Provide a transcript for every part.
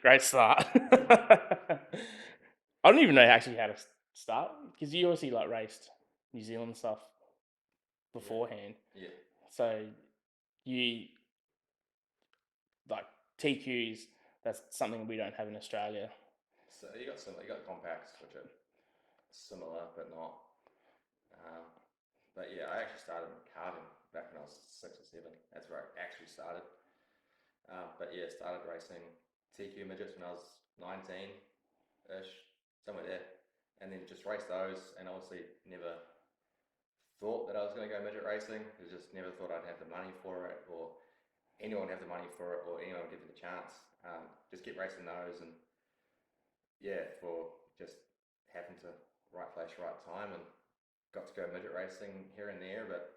Great start. I don't even know actually how to start because you obviously like raced New Zealand stuff Yeah, beforehand. yeah. So you like TQs. That's something we don't have in Australia. So you got compacts, which are similar but not. Um, but yeah, I actually started in karting back when I was 6 or 7. That's where I actually started. But yeah, started racing TQ midgets when I was 19-ish, somewhere there, and then just raced those. And obviously, never thought that I was going to go midget racing. I just never thought I'd have the money for it, or anyone have the money for it, or anyone give me the chance. Just keep racing those, and yeah, for just happened to right place, right time, and got to go midget racing here and there. But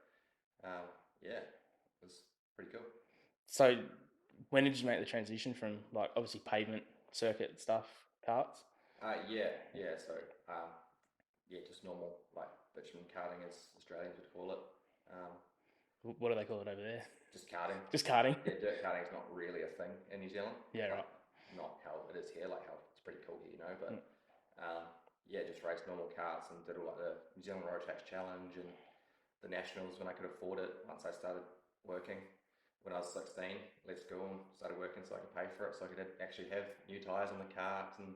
yeah, it was pretty cool. So when did you make the transition from like obviously pavement circuit stuff karts? Yeah. So um, yeah, just normal like bitumen karting, as Australians would call it. Um, What do they call it over there? just karting. Just karting. Yeah, dirt karting is not really a thing in New Zealand. Yeah, Like right. not how it is here. Like how it's pretty cool here, you know. Mm. But yeah, just raced normal karts and did all like the New Zealand Road Tax Challenge and the nationals when I could afford it. Once I started working when I was 16, left school and started working so I could pay for it, so I could actually have new tires on the cart and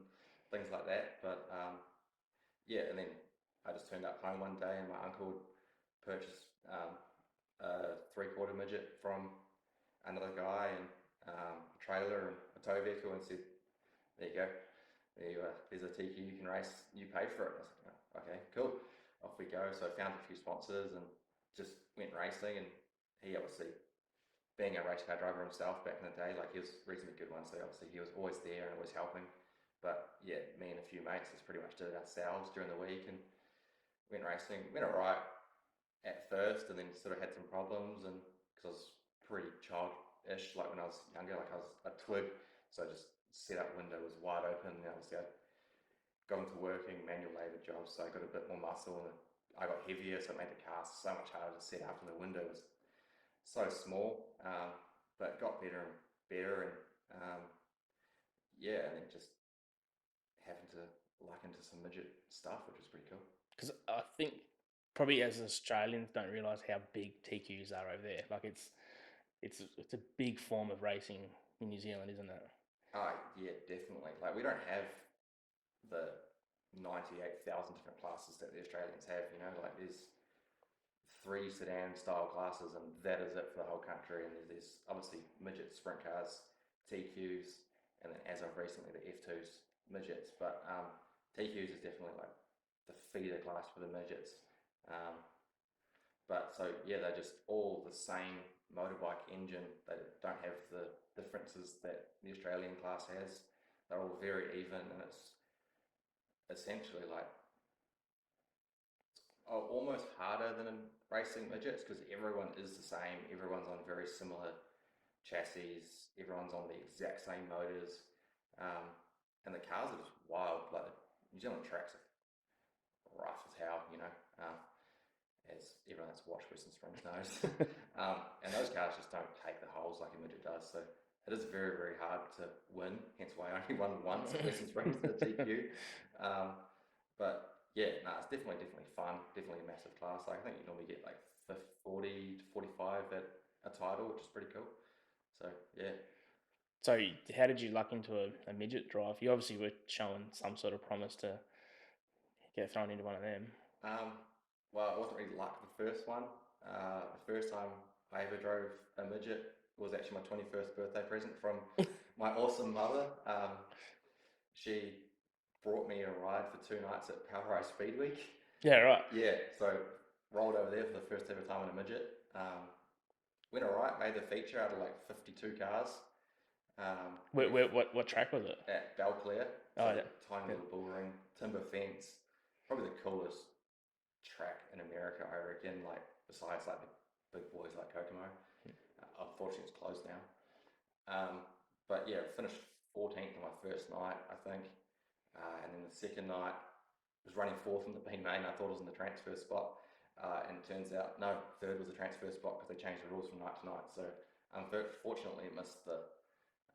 things like that. But yeah, and then I just turned up home one day and my uncle would purchase a 3/4 midget from another guy and a trailer and a tow vehicle and said, "There you go. There's a TQ you can race. You pay for it." I was like, "Oh, okay, cool." Off we go. So I found a few sponsors and just went racing. And he obviously, being a race car driver himself back in the day, like he was a reasonably good one. So obviously he was always there and always helping. But yeah, me and a few mates just pretty much did it ourselves during the week and went racing. Went alright at first, and then sort of had some problems. And because I was pretty childish, like when I was younger, like I was a twig, so I just set up window was wide open. And obviously I got into working manual labour jobs, so I got a bit more muscle and I got heavier, so it made the car so much harder to set up, and the window was so small. But got better and better, and um, yeah, and then just having to luck into some midget stuff, which was pretty cool. Because I think probably as Australians don't realise how big TQs are over there. Like it's a big form of racing in New Zealand, isn't it? Yeah, definitely. Like we don't have the 98,000 different classes that the Australians have. You know, like there's 3 sedan style classes, and that is it for the whole country. And there's obviously midget sprint cars, TQs, and then as of recently the F2s midgets. But TQs is definitely like the feeder class for the midgets. Um, but so yeah, they're just all the same motorbike engine. They don't have the differences that the Australian class has. They're all very even, and it's essentially like almost harder than in racing midgets because everyone is the same. Everyone's on very similar chassis. Everyone's on the exact same motors, um, and the cars are just wild. Like New Zealand tracks are rough as hell, you know. As everyone that's watched Western Springs knows, and those cars just don't take the holes like a midget does. So it is very, very hard to win. Hence why I only won once at Western Springs in the TQ. Um, but yeah, no, it's definitely fun. Definitely a massive class. Like I think you normally get like 40 to 45 at a title, which is pretty cool. So yeah. So how did you luck into a midget drive? You obviously were showing some sort of promise to get thrown into one of them. Um, well, it wasn't really luck the first one. The first time I ever drove a midget was actually my 21st birthday present from my awesome mother. She brought me a ride for 2 nights at Power Speed Week. Yeah, right. Yeah, so rolled over there for the first ever time in a midget. Went alright, made the feature out of like 52 cars. Where, what track was it? At Belclare, Oh, so yeah. tiny Yeah. little bull ring, timber fence, probably the coolest track in America, I reckon. Like besides like the big boys like Kokomo. Unfortunately, it's closed now. But yeah, finished 14th on my first night, I think, and then the second night was running fourth in the B main. I thought it was in the transfer spot, and it turns out no, third was the transfer spot because they changed the rules from night to night. So unfortunately, missed the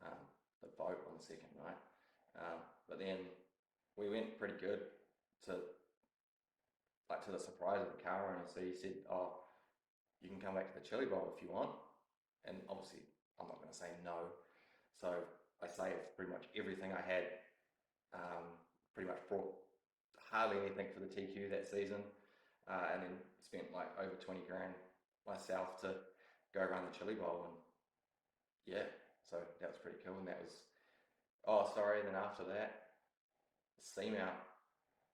um, the boat on the second night. But then we went pretty good to to the surprise of the car owner. So he said, "Oh, you can come back to the chili bowl if you want." And obviously, I'm not going to say no. So I saved pretty much everything I had. Pretty much brought hardly anything for the TQ that season, and then spent like over 20 grand myself to go around the chili bowl. And yeah, so that was pretty cool. And that was, and then after that, Seamount.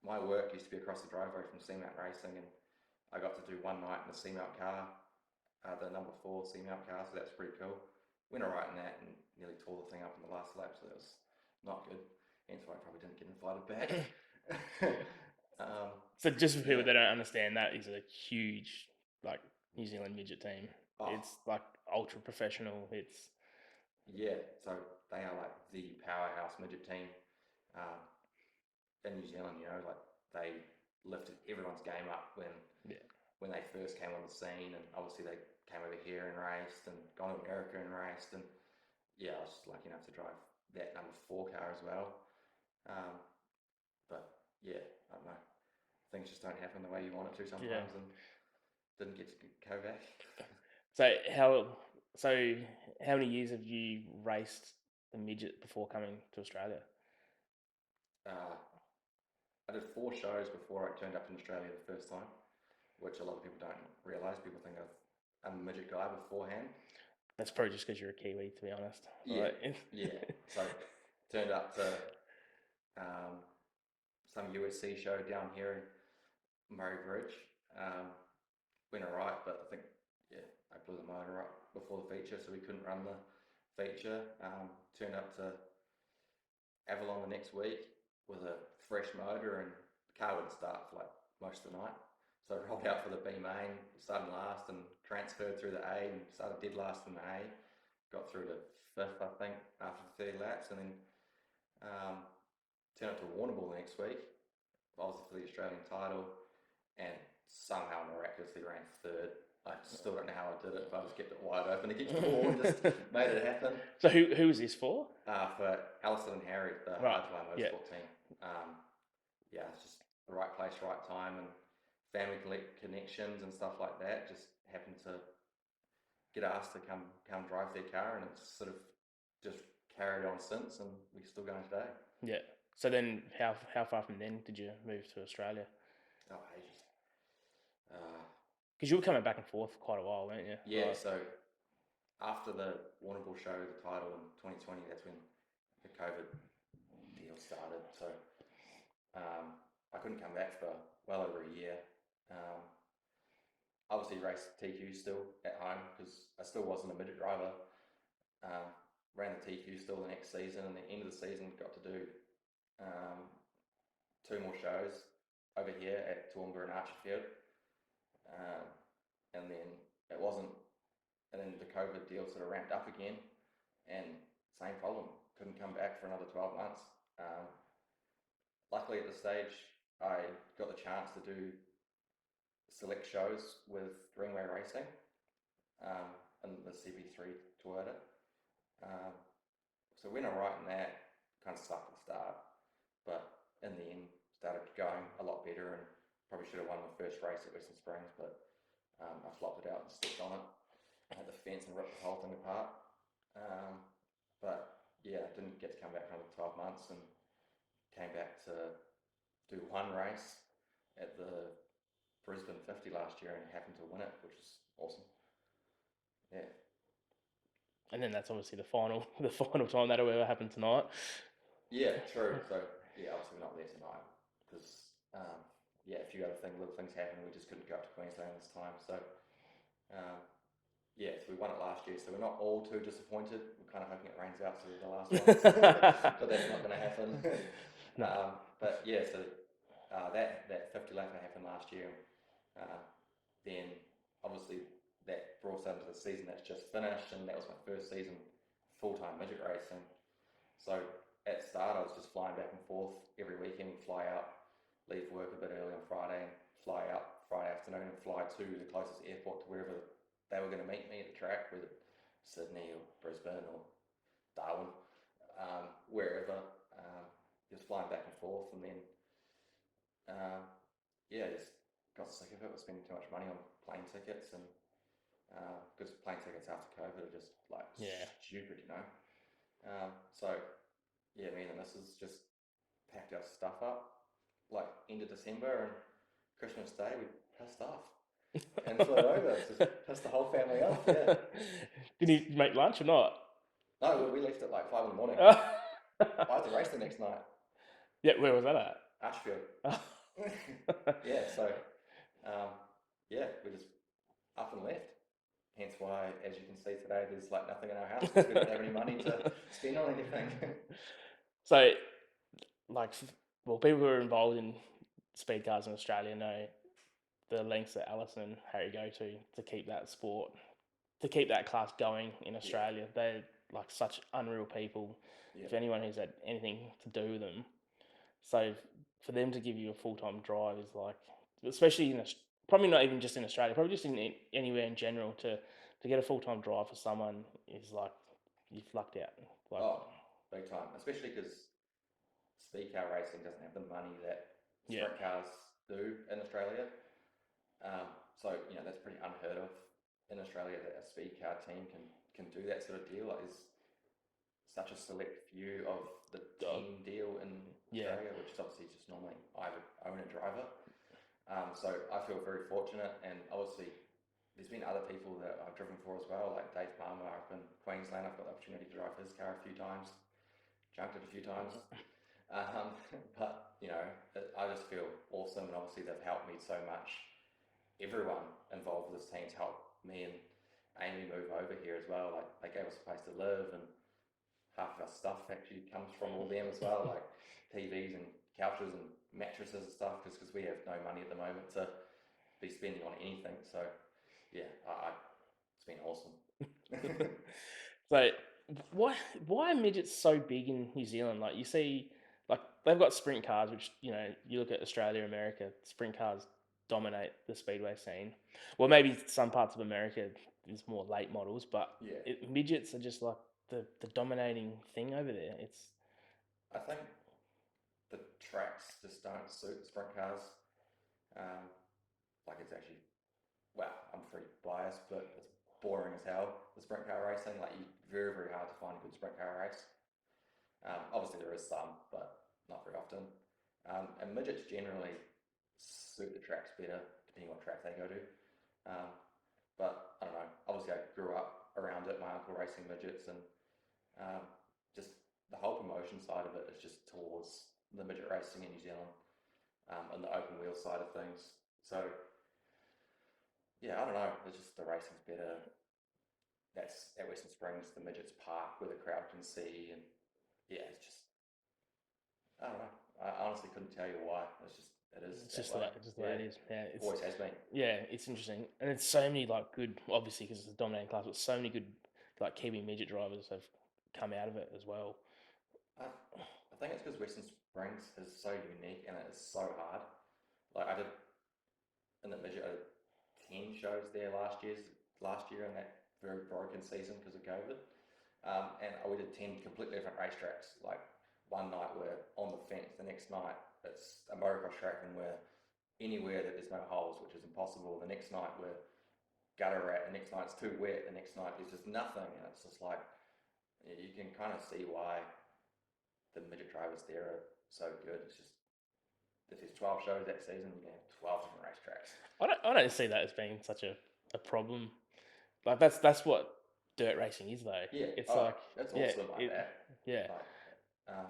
My work used to be across the driveway from Seamount Racing, and I got to do one night in the Seamount car, the number 4 Seamount car, so that's pretty cool. Went alright in that and nearly tore the thing up in the last lap, so that was not good. Hence why I probably didn't get invited back. So just for people that don't understand, that is a huge like New Zealand midget team. It's like ultra professional. It's so they are like the powerhouse midget team in New Zealand. Like they lifted everyone's game up when they first came on the scene, and obviously they came over here and raced and gone to America and raced, and I was just lucky enough to drive that number 4 car as well. But I don't know, things just don't happen the way you want it to sometimes, and didn't get to go back. So how many years have you raced the midget before coming to Australia? I did 4 shows before I turned up in Australia the first time, which a lot of people don't realise. People think I'm a midget guy beforehand. That's probably just because you're a Kiwi, to be honest. Yeah. So turned up to some USC show down here in Murray Bridge. Went alright, but I think I blew the motor up before the feature, so we couldn't run the feature. Turned up to Avalon the next week with a fresh motor, and the car wouldn't start for like most of the night. So I rolled out for the B main, started last and transferred through the A and started dead last in the A. Got through to 5th, I think, after 30 laps, and then turned up to Warrnambool the next week, obviously for the Australian title, and somehow miraculously ran 3rd. I still don't know how I did it, but I just kept it wide open against the wall and just made it happen. So who was this for? For Alison and Harry, the Hardwire Motorsport team. It's just the right place, right time, and family connections and stuff like that. Just happened to get asked to come drive their car, and it's sort of just carried on since, and we're still going today. Yeah. So then, how far from then did you move to Australia? Oh, ages. Because you were coming back and forth for quite a while, weren't you? Yeah. So after the Warrnambool show, the title in 2020, that's when the COVID deal started. So I couldn't come back for well over a year. Obviously raced TQ still at home because I still wasn't a midget driver. Ran the TQ still the next season, and the end of the season got to do 2 more shows over here at Toowoomba and Archerfield. And then it wasn't, and then the COVID deal sort of ramped up again, and same problem, couldn't come back for another 12 months. Luckily at the stage, I got the chance to do select shows with Greenway Racing and the CB3 Toyota. So went alright in that, kind of sucked at the start, but in the end started going a lot better, and probably should have won the first race at Western Springs, but I flopped it out and stepped on it at the fence and ripped the whole thing apart. But I didn't get to come back for another 12 months, and came back to do one race at the Brisbane 50 last year, and happened to win it, which is awesome. Yeah. And then that's obviously the final time that'll ever happen tonight. Yeah, true. So obviously we're not there tonight because a few other little things happened. We just couldn't go up to Queensland this time. So so we won it last year. So we're not all too disappointed. We're kind of hoping it rains out so we're the last ones, but that's not going to happen. No. That 50 lap happened last year. Then obviously that brought us into the season that's just finished, and that was my first season full-time midget racing. So at the start I was just flying back and forth every weekend. Fly out, leave work a bit early on Friday, and fly out Friday afternoon and fly to the closest airport to wherever they were going to meet me at the track, whether Sydney or Brisbane or Darwin. wherever, just flying back and forth, and then yeah, just got sick of it. Was spending too much money on plane tickets, and because plane tickets after COVID are just like Yeah. stupid, you know. So yeah, me and the missus just packed our stuff up like end of December, and Christmas Day we pissed off and flew over. Just pissed the whole family off. Yeah. Did you make lunch or not? No, we left at like 5 in the morning. I had to race the next night. Yeah, where was that at? Ashfield. Yeah, so yeah, we just up and left. Hence why, as you can see today, there's like nothing in our house because we don't have any money to spend on anything. So, like, well, people who are involved in speed cars in Australia know the lengths that Alison and Harry go to keep that sport, to keep that class going in Yeah, Australia. They're like such unreal people. yeah. If anyone who's had anything to do with them, so for them to give you a full time drive is like, especially in probably not even just in Australia, probably just in anywhere in general, to get a full time drive for someone is like you've lucked out. Like, Oh, big time. Especially because speed car racing doesn't have the money that yeah, sprint cars do in Australia. So you know that's pretty unheard of in Australia that a speed car team can do that sort of deal. Like there's such a select few of the team deal in yeah, Australia, which is obviously just normally either own a driver. So I feel very fortunate, and obviously there's been other people that I've driven for as well, like Dave Palmer up in Queensland. I've got the opportunity to drive his car a few times, junked it a few times. But you know, I just feel awesome, and obviously they've helped me so much. Everyone involved with this team's helped me and Amy move over here as well. Like they gave us a place to live, and half of our stuff actually comes from all them as well, like TVs and couches and mattresses and stuff, just because we have no money at the moment to be spending on anything. So yeah, it's been awesome. so why are midgets so big in New Zealand? Like you see, like they've got sprint cars, which you look at Australia, America, sprint cars dominate the speedway scene. Well, maybe some parts of America is more late models, but Yeah, midgets are just like the dominating thing over there. It's I think the tracks just don't suit sprint cars. Um, like it's actually, well, I'm pretty biased, but it's boring as hell. The sprint car racing, like you very very hard to find a good sprint car race. Obviously there is some, but not very often. And midgets generally suit the tracks better depending on what track they go to. Um, but I don't know. Obviously I grew up around it. My uncle racing midgets, and um, just the whole promotion side of it is just towards the midget racing in New Zealand, and the open wheel side of things. So yeah, I don't know. It's just the racing's better. That's at Western Springs, the midgets park where the crowd can see, and yeah, it's just I don't know. I honestly couldn't tell you why. It is it's that just way. the way Yeah, it is. Yeah, always has been. it's interesting, and it's so many like good, obviously because it's a dominating class, but so many good like Kiwi midget drivers have come out of it as well. I think it's because Western Springs is so unique and it is so hard. Like I did in the midget, I did 10 shows there last year in that very broken season because of COVID. And we did 10 completely different racetracks. Like one night we're on the fence, the next night it's a motocross track and we're anywhere that there's no holes, which is impossible. The next night we're gutter rat, the next night it's too wet, the next night there's just nothing. And it's just like, you can kind of see why the midget drivers there are so good. It's just, if there's 12 shows that season, you can have 12 different racetracks. I don't see that as being such a problem. Like that's what dirt racing is though. Yeah, It's oh, like it's yeah, awesome like that. yeah. Like, um,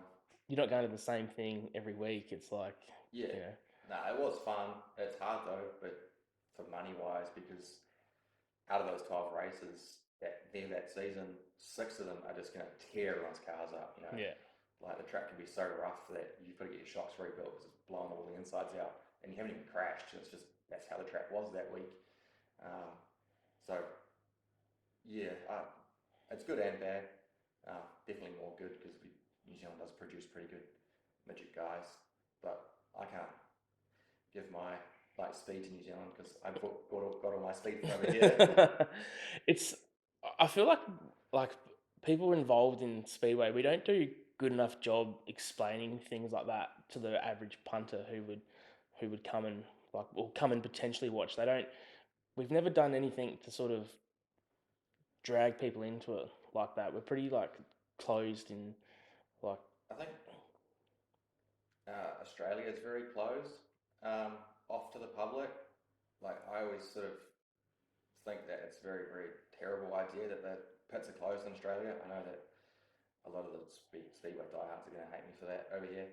You're not going to the same thing every week. It's like yeah, you know, nah, it was fun. It's hard though, but for money wise, because out of those 12 races that season, 6 of them are just going to tear everyone's cars up. You know, yeah. like the track can be so rough that you've got to get your shocks rebuilt because it's blowing all the insides out, and you haven't even crashed. It's just that's how the track was that week. Um, so yeah, it's good and bad. Definitely more good because New Zealand does produce pretty good midget guys, but I can't give my like speed to New Zealand because I got all my speed from over here. It's I feel like people involved in speedway, we don't do good enough job explaining things like that to the average punter who would come and like or come and potentially watch. They don't. We've never done anything to sort of drag people into it like that. We're pretty like closed in like I think Australia is very closed off to the public. Like I always sort of think that it's a very, very terrible idea that the pits are closed in Australia. I know that a lot of the speedway diehards are going to hate me for that over here.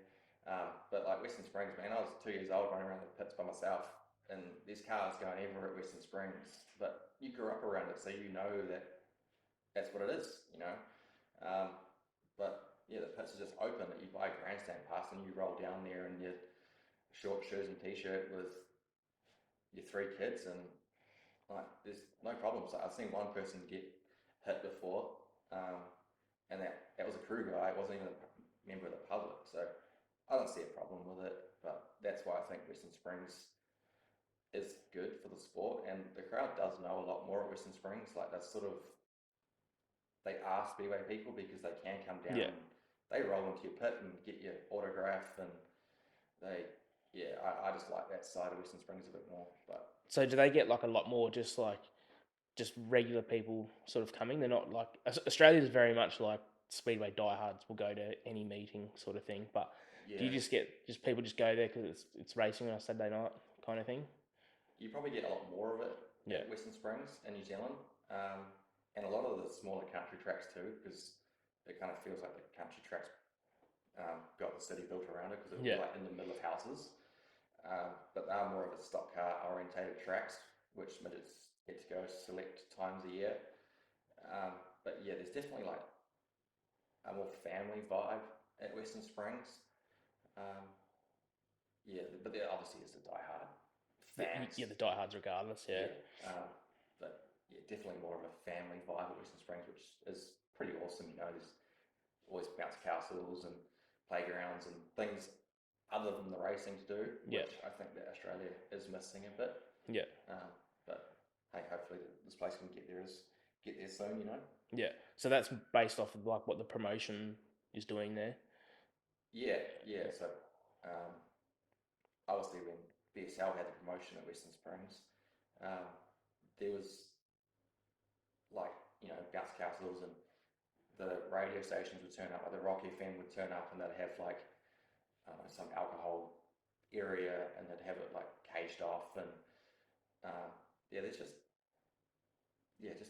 But like Western Springs, man, I was 2 years old running around the pits by myself, and there's cars going everywhere at Western Springs. But you grew up around it, so you know that that's what it is, you know. Um, but yeah, the pits are just open. That you buy a grandstand pass and you roll down there in your short shoes and t-shirt with your three kids, and like there's no problems. Like, I've seen one person get hit before, and that was a crew guy. It wasn't even a member of the public. So I don't see a problem with it. But that's why I think Western Springs is good for the sport, and the crowd does know a lot more at Western Springs. Like that's sort of they are speedway people because they can come down yeah. and they roll into your pit and get your autograph, and they yeah, I just like that side of Western Springs a bit more. But So do they get like a lot more just regular people sort of coming? They're not like Australia's very much like speedway diehards will go to any meeting sort of thing. But do you yeah, just get just people just go there because it's racing on a Saturday night kind of thing? you probably get a lot more of it Yeah, at Western Springs in New Zealand, and a lot of the smaller country tracks too, because it kind of feels like the country tracks got the city built around it because it would be yeah, like in the middle of houses. But they are more of a stock car orientated tracks, which midgets get to go select times a year. But yeah, there's definitely like a more family vibe at Western Springs. Um, yeah, but there obviously is the diehard yeah. fans. The diehards regardless. Yeah, Yeah, but yeah, definitely more of a family vibe at Western Springs, which is pretty awesome. You know, there's always bounce castles and playgrounds and things other than the racing to do, yeah, which I think that Australia is missing a bit. yeah, Um, but hey, hopefully this place can get there soon. You know. yeah. So that's based off of like what the promotion is doing there. Yeah, yeah. So um, obviously when BSL had the promotion at Western Springs, um, there was like bounce castles, and the radio stations would turn up, like the Rock FM would turn up, and they'd have like some alcohol area, and they'd have it like caged off, and uh, yeah, there's just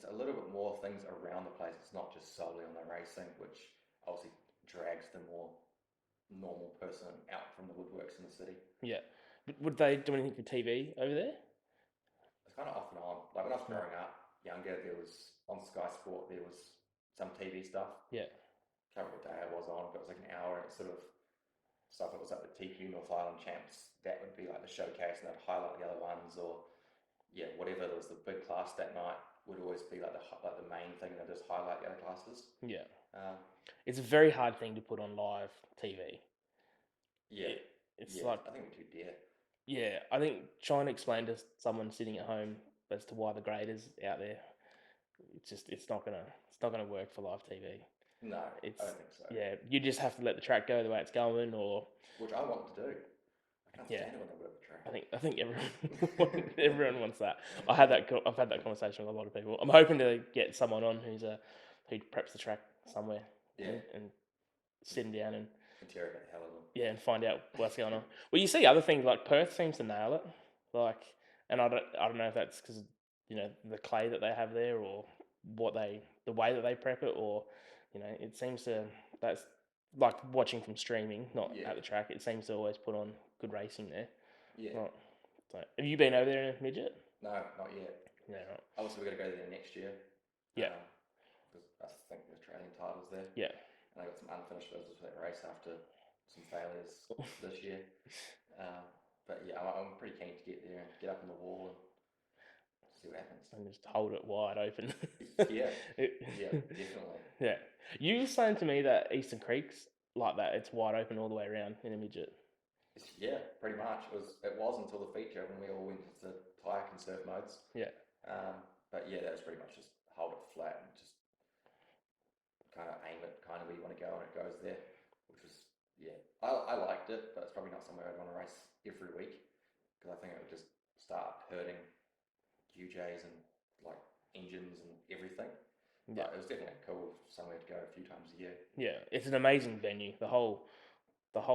a little bit more things around the place. It's not just solely on the racing, which obviously drags the more normal person out from the woodworks in the city. Yeah. But would they do anything for TV over there? It's kind of off and on. Like when I was Mm. growing up, younger, there was on Sky Sport, there was some TV stuff. Yeah, Can't remember what day it was on, but it was like an hour, and it sort of stuff that was like the TQ North Island champs. That would be like the showcase, and they'd highlight the other ones, or yeah, whatever was the big class that night would always be like the main thing. They just highlight the other classes. yeah. Um, It's a very hard thing to put on live TV. yeah, It's yeah. like, I think we do dare. yeah, I think trying to explain to someone sitting at home as to why the grade is out there, it's not gonna work for live TV. No, I It's don't think so. yeah, you just have to let the track go the way it's going, or Which I want to do. I can't yeah. stand it when they work the track. I think everyone wants that. I've had that conversation with a lot of people. I'm hoping to get someone on who preps the track somewhere Yeah, and sit him down and interrogate the hell of them. yeah, and find out what's going on. Well, you see other things like Perth seems to nail it, like, and I don't know if that's because the clay that they have there or the way that they prep it, or it seems to that's like watching from streaming, not Yeah, at the track. It seems to always put on good racing there. yeah. Right. So, have you been over there in a midget? No, not yet. Yeah, right. Obviously, we're going to go there next year. Yeah, Because I think the Australian title's there. yeah. And I got some unfinished business for that race after some failures this year. But yeah, I'm pretty keen to get there and get up on the wall and see what happens. And just hold it wide open. Yeah, It- yeah, definitely. yeah. You were saying to me that Eastern Creek's like that. It's wide open all the way around in a midget. Yeah, pretty much. It was until the feature when we all went into kayak and surf modes. Yeah, But yeah, that was pretty much just hold it flat and just kind of aim it kind of where you want to go and it goes there, which was, yeah, I liked it, but it's probably not somewhere I'd want to race every week because I think it would just start hurting QJs and like engines and everything. Yeah, But it was definitely cool somewhere to go a few times a year. yeah. It's an amazing venue. The whole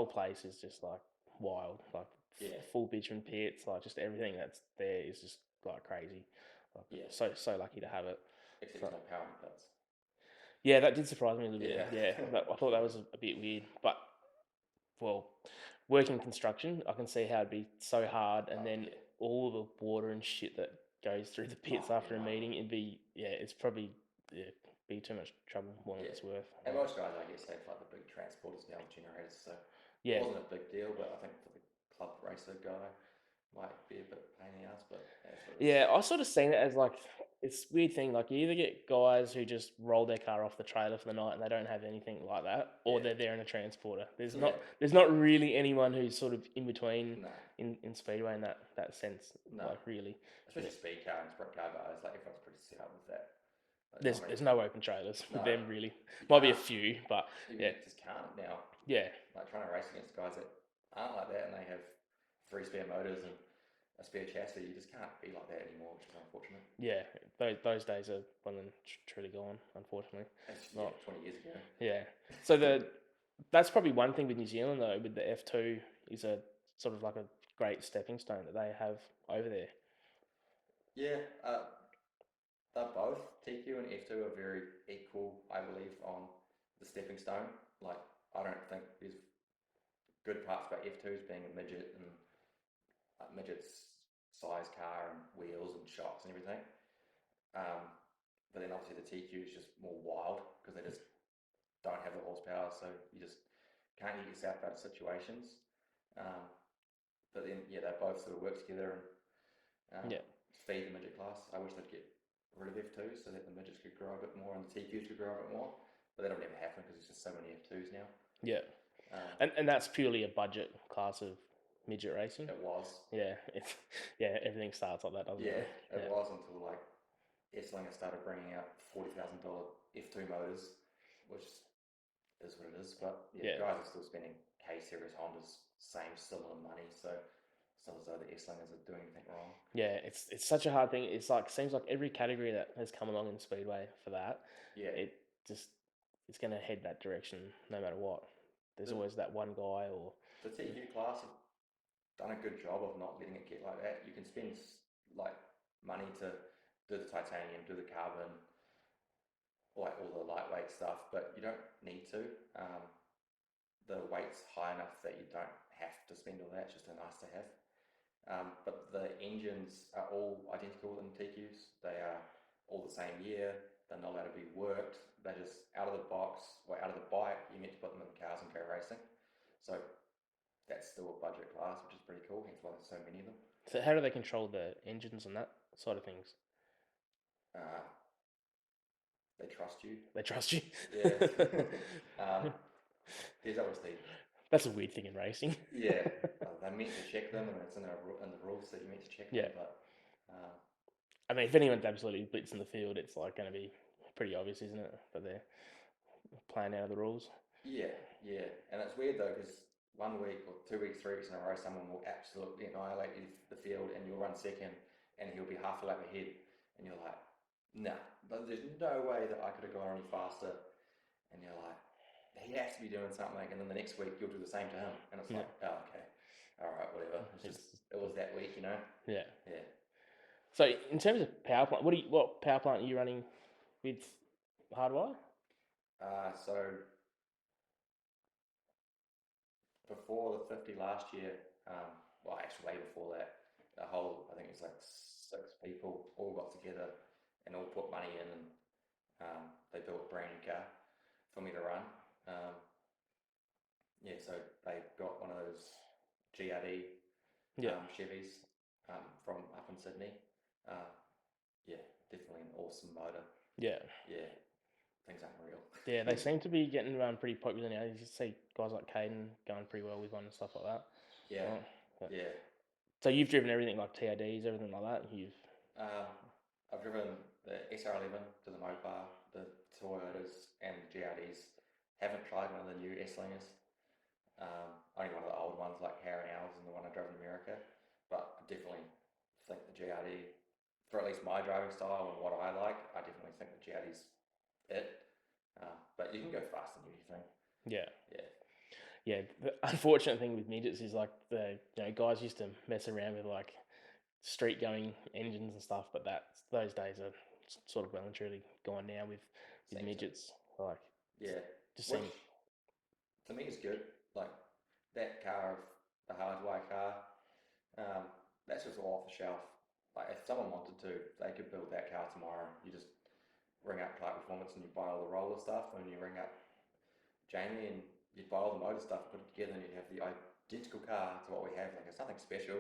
place is just like wild, like Yeah, full bitumen pits, like just everything that's there is just like crazy. Like yeah, so lucky to have it. except So there's no power pits. yeah, that did surprise me a little bit. Yeah, Yeah, I thought that was a bit weird, but well, working construction, I can see how it'd be so hard, and then yeah, all the water and shit that goes through the pits oh yeah, after a no, meeting, it's probably be too much trouble more than yeah. it's worth. And most guys, I guess, have like the big transporters now with generators, so it Yeah, wasn't a big deal. But I think for the club racer guy, might be a bit pain in the ass, but that's what it is. yeah, I sort of seen it as like it's a weird thing. Like you either get guys who just roll their car off the trailer for the night and they don't have anything like that, or Yeah, they're there in a transporter. There's yeah, not there's not really anyone who's sort of in between no, in speedway in that sense. no. Like really, Especially speed car and sprint car guys, like everyone's pretty set up with that. Like, there's not many. there's no open trailers with No, them really. you Might be a can't. few, but You yeah, just can't now. yeah, Like trying to race against guys that aren't like that and they have three spare motors and a spare chassis. You just can't be like that anymore, which is unfortunate. yeah. Those days are well and truly gone. Unfortunately, It's, yeah, not 20 years ago. yeah. So that's probably one thing with New Zealand though. With the F2 is a sort of like a great stepping stone that they have over there. Yeah, they're both TQ and F2 are very equal, I believe, on the stepping stone. Like, I don't think there's good parts about F2s being a midget and midget's size car and wheels and shocks and everything. Um, but then obviously the TQ is just more wild because they just don't have the horsepower, so you just can't get yourself out of situations. Um, but then, yeah, they both sort of work together and Yeah, feed the midget class. I wish they'd get rid of F2s so that the midgets could grow a bit more and the TQs could grow a bit more. But that'll never happen because there's just so many F2s now. yeah, Um, and that's purely a budget class of midget racing. it was, Yeah, it's yeah. Everything starts like that, doesn't yeah, it? it Yeah, was until like Esslinger started bringing out $40,000 F2 motors, which is what it is. But yeah, yeah. guys are still spending K series Hondas same similar money, so it's not as though the Esslingers are doing anything wrong. Yeah, it's such a hard thing. It's like seems like every category that has come along in speedway for that, Yeah, it just it's going to head that direction no matter what. There's the always that one guy or the TQ class have done a good job of not letting it get like that. You can spend like money to do the titanium, do the carbon, like all the lightweight stuff, but you don't need to. The weight's high enough that you don't have to spend all that. It's just a nice to have. But the engines are all identical in TQs. They are all the same year. They're not allowed to be worked. They're just out of the box or out of the bike. You meant to put them in the cars and go racing. So that's still a budget class, which is pretty cool. Hence why there's so many of them. so how do they control the engines and that side of things? Uh, they trust you. They trust you. Yeah. There's obviously, That's a weird thing in racing. yeah, they're meant to check them, and it's in the rules that you're meant to check them. Yeah, But uh, I mean, if anyone's absolutely blitz in the field, it's like going to be pretty obvious, isn't it? That they're playing out of the rules. yeah, yeah, and it's weird though because 1 week or 2 weeks, 3 weeks in a row, someone will absolutely annihilate the field, and you'll run second, and he'll be half a lap ahead, and you're like, nah, there's no way that I could have gone any faster, and you're like, he has to be doing something, and then the next week you'll do the same to him, and it's Yeah, like, oh, okay, all right, whatever. It's just it's it was that week, you know. yeah. Yeah. So in terms of power plant, what power plant are you running with Hardwire? So before the 50 last year, well, actually way before that, the whole I think it's like 6 people all got together and all put money in, and they built a brand new car for me to run. Um, yeah, so they got one of those GRD Yeah, Chevys from up in Sydney. Uh, yeah, definitely an awesome motor. yeah, Yeah, things unreal. yeah. They seem to be getting around pretty popular now. You see guys like Caden going pretty well with one and stuff like that. Yeah, Right. Yeah. yeah. So you've driven everything like TADs, everything like that. You've Um, I've driven the SR11 to the Mopar, the Toyotas and GRDs. Haven't tried one of the new S-Slingers. Only one of the old ones like Harry and Owls and the one I drove in America. But I definitely think the GRD, for at least my driving style and what I like, I definitely think the GRD's it. But you can go faster than anything. Yeah. Yeah. Yeah, the unfortunate thing with midgets is like guys used to mess around with like street going engines and stuff, but those days are sort of well and truly gone now with Seems it. midgets. Like Yeah. just Which seem to me is good. Like that car, the hardwire car, um, that's just all off the shelf. Like if someone wanted to, they could build that car tomorrow. You just ring up Type Performance and you buy all the roller stuff, and you ring up Jamie and you'd buy all the motor stuff, put it together, and you'd have the identical car to what we have. Like it's nothing special,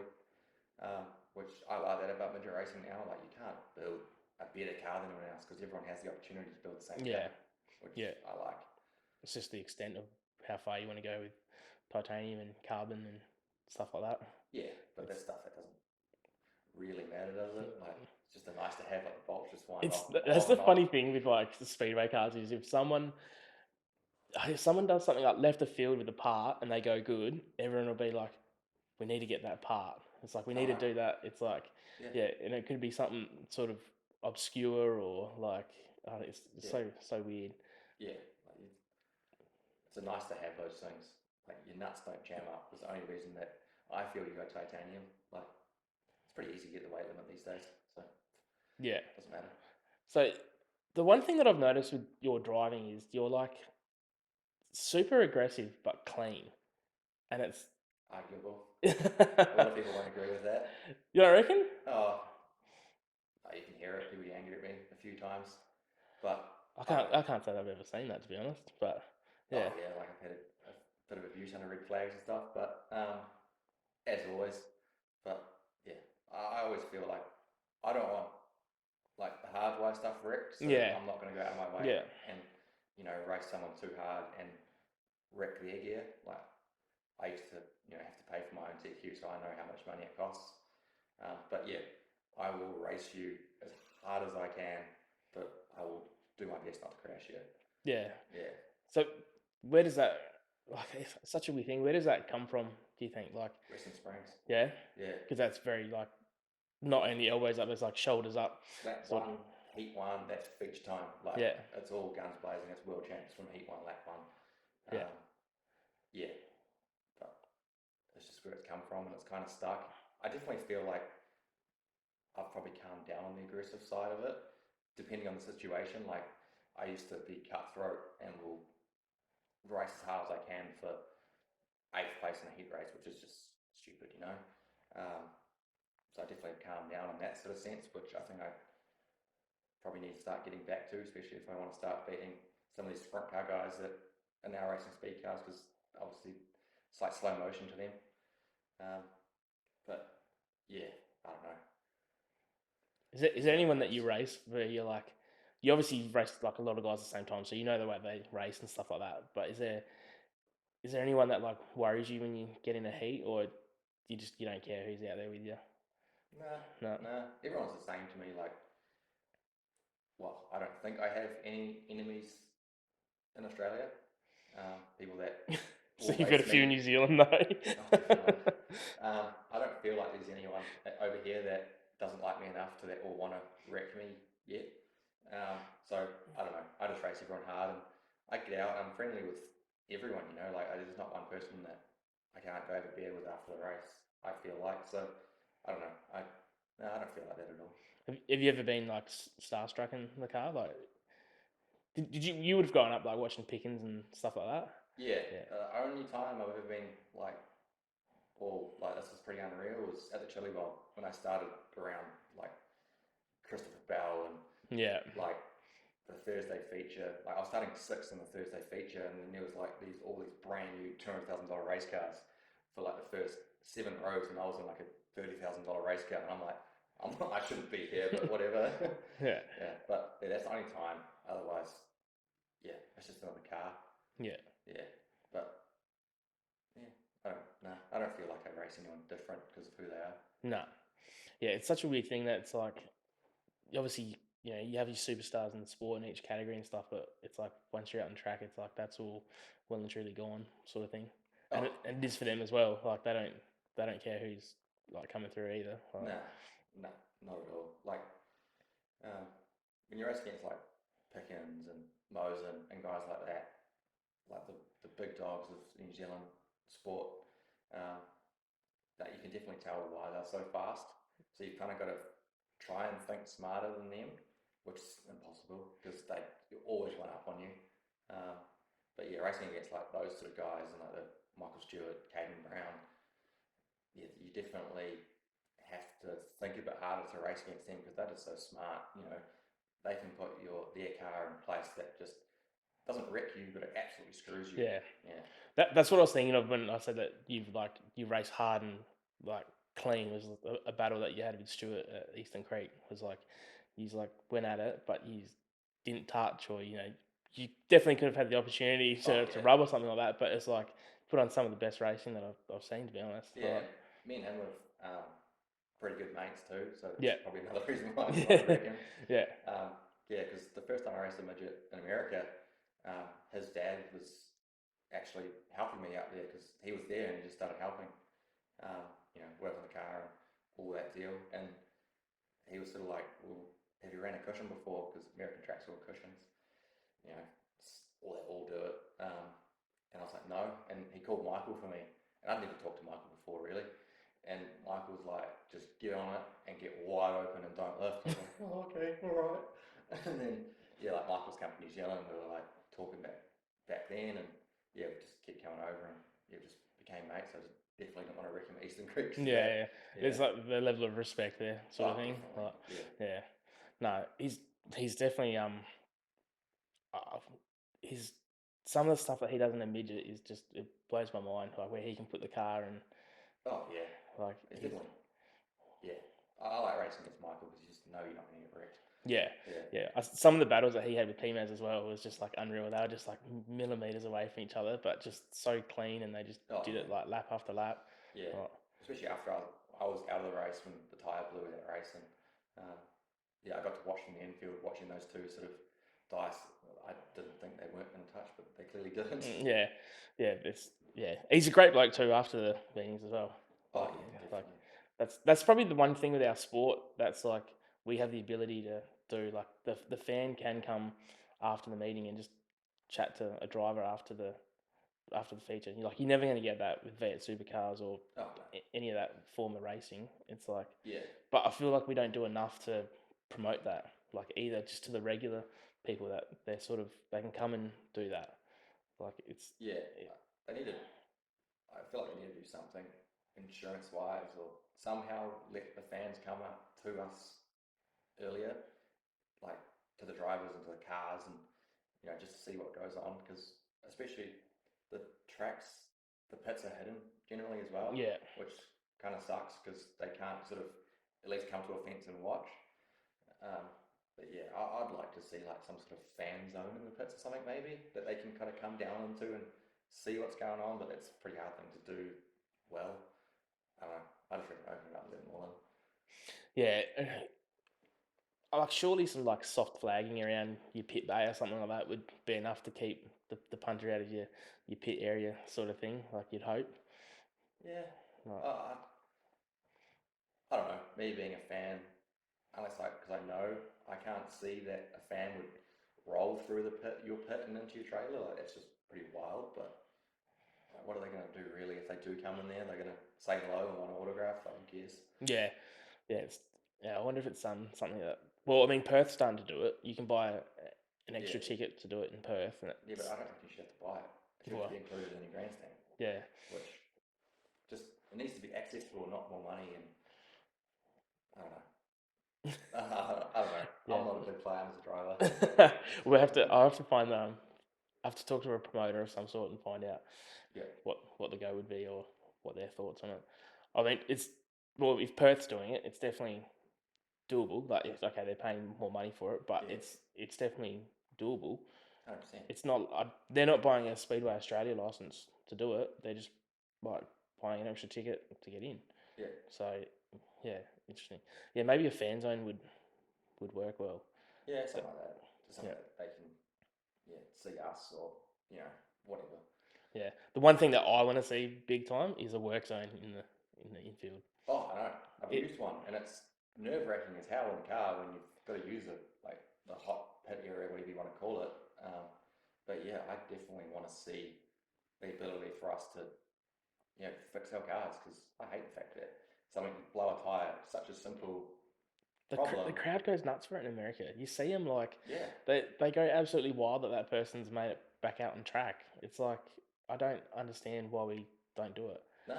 which I like that about midget racing now. Like you can't build a better car than anyone else because everyone has the opportunity to build the same yeah, thing, which yeah. I like. It's just the extent of how far you want to go with titanium and carbon and stuff like that. Yeah, but It's that's stuff that doesn't really matter, does it? Like it's just a nice to have. Like the bolts just flying it's off that's on the and off. funny thing with like the speedway cars is if someone does something like left the field with a part and they go good, everyone will be like, we need to get that part. It's like we Oh need to no, do that. It's like yeah, yeah, and it could be something sort of obscure or like it's yeah, so weird. yeah. Like it's a nice to have those things. Like your nuts don't jam up. It's the only reason that I feel you got titanium. Like it's pretty easy to get the weight limit these days, so it Yeah. doesn't matter. So the one thing that I've noticed with your driving is you're like super aggressive but clean, and it's Arguable. you A lot of people won't agree with that. don't reckon? Oh, you can hear it. People get angry at me a few times, but I I can't don't. I can't say I've ever seen that to be honest. But yeah, Oh yeah, like I've had a bit of abuse under red flags and stuff, but as always. But yeah, I always feel like I don't want like the hardwire stuff wrecked, so yeah, I'm not going to go out of my way yeah, and race someone too hard and wreck their gear. Like I used to have to pay for my own TQ, so I know how much money it costs. But yeah, I will race you as hard as I can, but I will do my best not to crash you. yeah. Yeah, So where does that like it's such a weird thing? Where does that come from? Do you think like Western Springs. yeah? Yeah, Because that's very like not only elbows up, it's like shoulders up. lap Sort of one, heat one, that's feature time. Like yeah, it's all guns blazing. It's world champs from heat one, lap one. yeah, Um, yeah, but it's just where it's come from, and it's kind of stuck. I definitely feel like I've probably calmed down on the aggressive side of it, depending on the situation. Like I used to be cutthroat and will race as hard as I can for eighth place in a heat race, which is just stupid. Um, so I definitely calmed down in that sort of sense, which I think I probably need to start getting back to, especially if I want to start beating some of these sprint car guys that are now racing speed cars, because obviously it's like slow motion to them. Um, but yeah, I don't know. is there See how it anyone that goes. you race where you're like you obviously race like a lot of guys at the same time, so you know the way they race and stuff like that. But is there anyone that like worries you when you get in a heat, or you don't care who's out there with you? Nah, No. nah. Everyone's the same to me. Like, well, I don't think I have any enemies in Australia. People that So will you've got a race few in me. New Zealand though. Oh, definitely. I don't feel like there's anyone over here that doesn't like me enough to that will want to wreck me yet. So I don't know. I just race everyone hard, and I get out. I'm friendly with everyone. Like there's not one person that I can't go over beer with after the race. I feel like so. I don't know. No, I don't feel like that at all. Have you ever been like starstruck in the car? Like, did you would have grown up like watching Pickens and stuff like that? Yeah, Yeah, only time I've ever been like, well, like this is pretty unreal was at the Chili Bowl when I started around like Christopher Bell and yeah, like the Thursday feature. Like I was starting sixth in the Thursday feature, and then there was like all these brand new $200,000 race cars for like the first 7 rows, and I was in like a $30,000 race car, and I'm like, I shouldn't be here, but whatever. yeah, Yeah, but yeah, that's the only time. Otherwise, yeah, it's just another car. yeah. Yeah, but yeah, I don't feel like I race anyone different because of who they are. No, yeah. It's such a weird thing that it's like obviously you have your superstars in the sport in each category and stuff, but it's like once you're out on track, it's like that's all well and truly gone, sort of thing. And Oh, it is for them as well. Like they don't care who's like coming through either. Like, nah, nah, not at all. Like, um, when you're racing against like Pickens and Mosen and guys like that, like the big dogs of New Zealand sport, um, that you can definitely tell why they're so fast. So you've kind of got to try and think smarter than them, which is impossible because they always run up on you. Um, but yeah, racing against like those sort of guys and like the Michael Stewart, Caden Brown, yeah, you definitely have to think a bit harder to race against them because they're just so smart. They can put their car in place that just doesn't wreck you, but it absolutely screws you. yeah, Yeah. that's what I was thinking of when I said that you race hard and like clean was a battle that you had with Stewart at Eastern Creek was like he's like went at it, but he's didn't touch or you definitely could have had the opportunity Oh to yeah, rub or something like that. But it's like put on some of the best racing that I've seen, to be honest. yeah. Like, And me and him were pretty good mates too, so yeah, it's probably another reason why I yeah, reckon. yeah, Yeah, because the first time I raced a midget in America, his dad was actually helping me out there because he was there and he just started helping, work on the car and all that deal. And he was sort of like, "Well, have you ran a cushion before? Because American tracks are all cushions, you know, all do it." And I was like, "No." And he called Michael for me, and I'd never talked to Michael before really. And Michael was like, "Just get on it and get wide open and don't lift." I was like, "Oh, okay, all right." And then yeah, like Michael's come from New Zealand, we were like talking back then, and yeah, we just kept coming over, and yeah, just became mates. I just definitely don't want to wreck him at Eastern Creek for yeah, yeah. that. There's Yeah. like the level of respect there, sort of Oh, thing. definitely. Like, Yeah. yeah, no, he's definitely uh, his some of the stuff that he does in a midget is just it blows my mind. Like where he can put the car and Oh, yeah. like It's he's definitely, yeah. I like racing against Michael because you just know you're not going to get wrecked. yeah, Yeah. yeah. Some of the battles that he had with P-Maz as well was just like unreal. They were just like millimeters away from each other, but just so clean, and they just Oh, did yeah. it like lap after lap. Yeah. Like, Especially after I was out of the race when the tyre blew that race. And uh, yeah, I got to watch from the infield, watching those two sort of dice. I didn't think they weren't going to touch, but they clearly didn't. yeah, yeah. He's a great bloke too after the meetings as well. Oh, Like yeah, like definitely. that's probably the one thing with our sport that's like we have the ability to do. Like the fan can come after the meeting and just chat to a driver after the feature. You're never going to get that with V8 supercars or Oh, no. any of that form of racing. It's like, Yeah. but I feel like we don't do enough to promote that. Like either just to the regular people that they can come and do that. Like Yeah. it, They need to, I feel like they need to do something insurance wise or somehow let the fans come up to us earlier, like to the drivers and to the cars, and just to see what goes on because especially the tracks, the pits are hidden generally as well, yeah, which kind of sucks because they can't sort of at least come to a fence and watch. Um, but yeah, I'd like to see like some sort of fan zone in the pits or something maybe that they can kind of come down into and see what's going on. But that's a pretty hard thing to do well. I don't know. I just reckon open it up a bit more. yeah. Like surely some like soft flagging around your pit bay or something like that would be enough to keep the punter out of your pit area, sort of thing. Like you'd hope. Yeah, Like, I don't know. Me being a fan, unless because I know I can't see that a fan would roll through your pit and into your trailer. Like that's just pretty wild. But what are they going to do really if they do come in there? They're going to say hello and want an autograph. I guess. yeah, yeah. I wonder if it's something that. Well, I mean, Perth's starting to do it. You can buy an Yeah, extra ticket to do it in Perth, and yeah, but it's I don't think you should have to buy it. It should just well, be included in your grandstand, yeah, which just it needs to be accessible, not more money. And I don't know. I don't know. yeah. I'm not a big fan as a driver. we'll have to. I'll have to find I have to talk to a promoter of some sort and find out Yeah, what the go would be or what their thoughts on it. I mean, it's well, if Perth's doing it, it's definitely doable. Like, it's okay, they're paying more money for it, but yeah, it's definitely doable. 100%. It's not. They're not buying a Speedway Australia license to do it. They're just like buying an extra ticket to get in. Yeah, So yeah, interesting. Yeah, maybe a fan zone would work well. Yeah, something like that. Just Yeah, something that they can, yeah, see us or whatever. yeah. The one thing that I want to see big time is a work zone in the infield. Oh, I know. I've It used one, and it's nerve wracking as hell in the car when you've got to use it, like the hot pit area, whatever you want to call it. But yeah, I definitely want to see the ability for us to, fix our cars because I hate the fact that something can blow a tire, such a simple the problem. crowd goes nuts for it in America. You see them like Yeah, they go absolutely wild that that person's made it back out on track. It's like I don't understand why we don't do it. nah,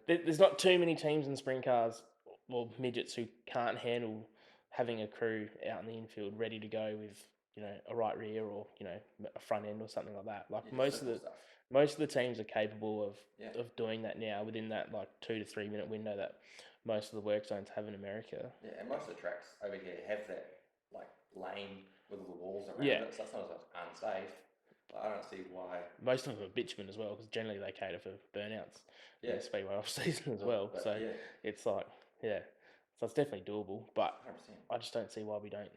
There's not too many teams in sprint cars or midgets who can't handle having a crew out in the infield ready to go with a right rear or a front end or something like that. Like yeah, just simple stuff. most of the teams are capable Yeah, of doing that now within that like 2 to 3 minute window that most of the work zones have in America. yeah, and most of the tracks over here have that like lane with all the walls Yeah, around it, so it's not as unsafe. But I don't see why. most of them are bitumen as well because generally they cater for burnouts in Yeah, the speedway off season as but, well. but So yeah, it's like yeah, so it's definitely doable, but 100%. I just don't see why we don't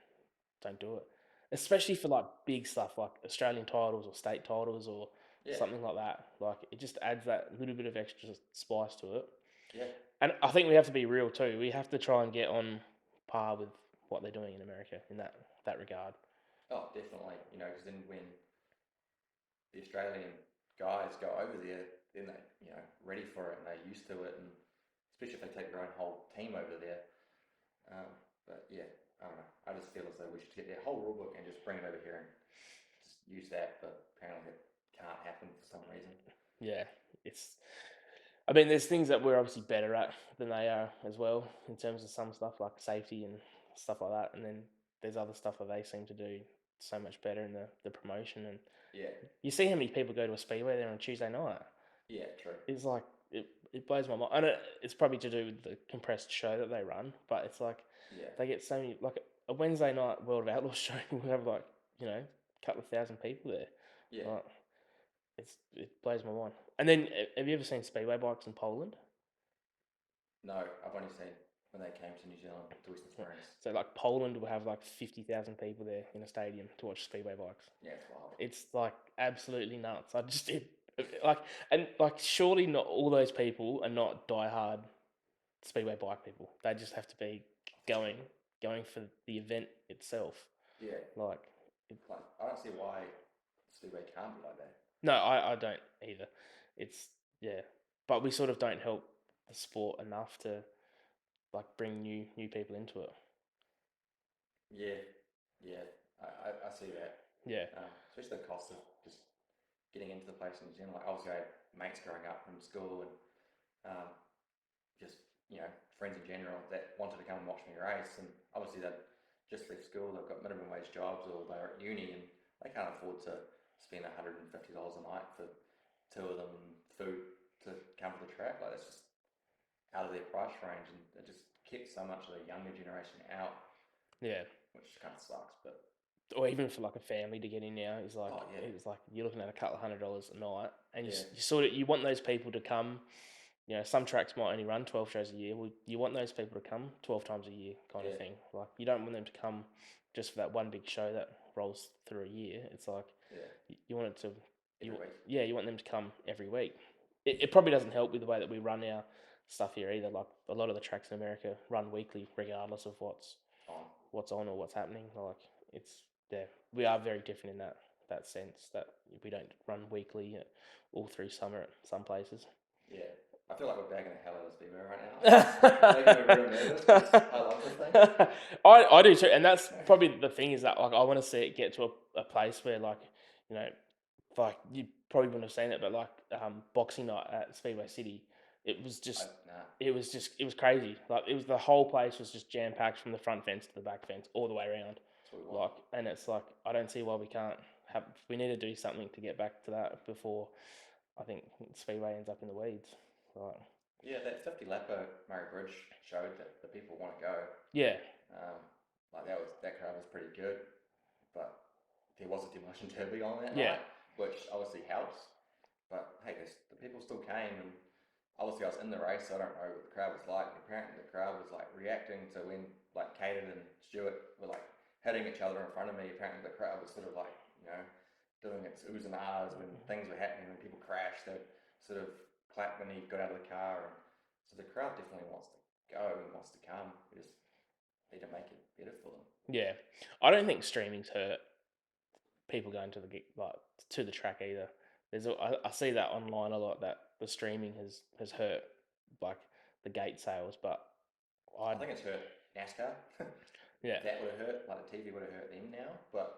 do it, especially for like big stuff like Australian titles or state titles or Yeah, something like that. Like it just adds that little bit of extra spice to it. yeah. And I think we have to be real too. We have to try and get on par with what they're doing in America in that regard. Oh, definitely. Because then when the Australian guys go over there, then they, ready for it and they're used to it, and especially if they take their own whole team over there. Um, but yeah, I don't know. I just feel as though we should get their whole rulebook and just bring it over here and just use that. But apparently, it can't happen for some reason. Yeah, it's. I mean, there's things that we're obviously better at than they are as well in terms of some stuff like safety and stuff like that. And then there's other stuff that they seem to do so much better in the promotion. And Yeah, you see how many people go to a speedway there on Tuesday night. yeah, true. It's like it blows my mind. And it's probably to do with the compressed show that they run, but it's like Yeah, they get so many like a Wednesday night World of Outlaws show will have like a couple of thousand people there. yeah. Like it blows my mind. And then have you ever seen speedway bikes in Poland? No, I've only seen when they came to New Zealand to Western Yeah. Springs. So like Poland will have like 50,000 people there in a stadium to watch speedway bikes. Yeah, it's wild. It's like absolutely nuts. I just like and like surely not all those people are not diehard speedway bike people. They just have to be going going for the event itself. Yeah, Like like I don't see why Speedway can't be like that. no, I don't either. It's yeah, but we sort of don't help the sport enough to like bring new people into it. Yeah, yeah, I see that. Yeah, Especially the cost of just getting into the place in New Zealand. Like obviously I had mates growing up from school and um, just friends in general that wanted to come and watch me race, and obviously they've just left school, they've got minimum wage jobs, or they're at uni and they can't afford to spend $150 a night for two of them and food to come to the track. Like it's just out of their price range, and it just keeps so much of the younger generation out, yeah. which kind of sucks. But Or even for like a family to get in now is like oh yeah, it's like you're looking at a couple of $100 a night, and yeah, you sort of you want those people to come. Some tracks might only run 12 shows a year. Well, you want those people to come 12 times a year, kind of yeah, thing. Like you don't want them to come just for that one big show that rolls through a year. It's like yeah, you want it to, every week. you want them to come every week. It probably doesn't help with the way that we run our stuff here either. Like a lot of the tracks in America run weekly, regardless of On. what's on or what's happening. Like it's yeah, we are very different in that sense that we don't run weekly all through summer at some places. Yeah, I feel like we're bagging the hell out of Speedway right now, and it's making me real nervous because I love the thing. I do too, and that's probably the thing is that like I want to see it get to a place where like you know like you probably wouldn't have seen it, but like boxing night at Speedway City, it was just Nah, it was crazy. Like it was the whole place was just jam packed from the front fence to the back fence all the way around. that's what we want. Like and it's like I don't see why we can't have. We need to do something to get back to that before I think Speedway ends up in the weeds. Like Yeah, that 50 lapper Murray Bridge showed that the people want to go. yeah, Um, like that crowd was pretty good, but there was a demolition derby on that yeah, night, which obviously helps. But hey, the people still came, and obviously I was in the race, so I don't know what the crowd was like. Apparently, the crowd was like reacting to when like Caden and Stuart were like hitting each other in front of me. Apparently, the crowd was sort of like, doing its oohs and ahs when things were happening, when people crashed. They sort of clap when he got out of the car, and so the crowd definitely wants to go and wants to come. We just need to make it better for them. Yeah, I don't think streaming's hurt people going to to the track either. I see that online a lot that the streaming has hurt like the gate sales, but I I think it's hurt NASCAR. yeah That would have hurt, like the TV would have hurt them now. But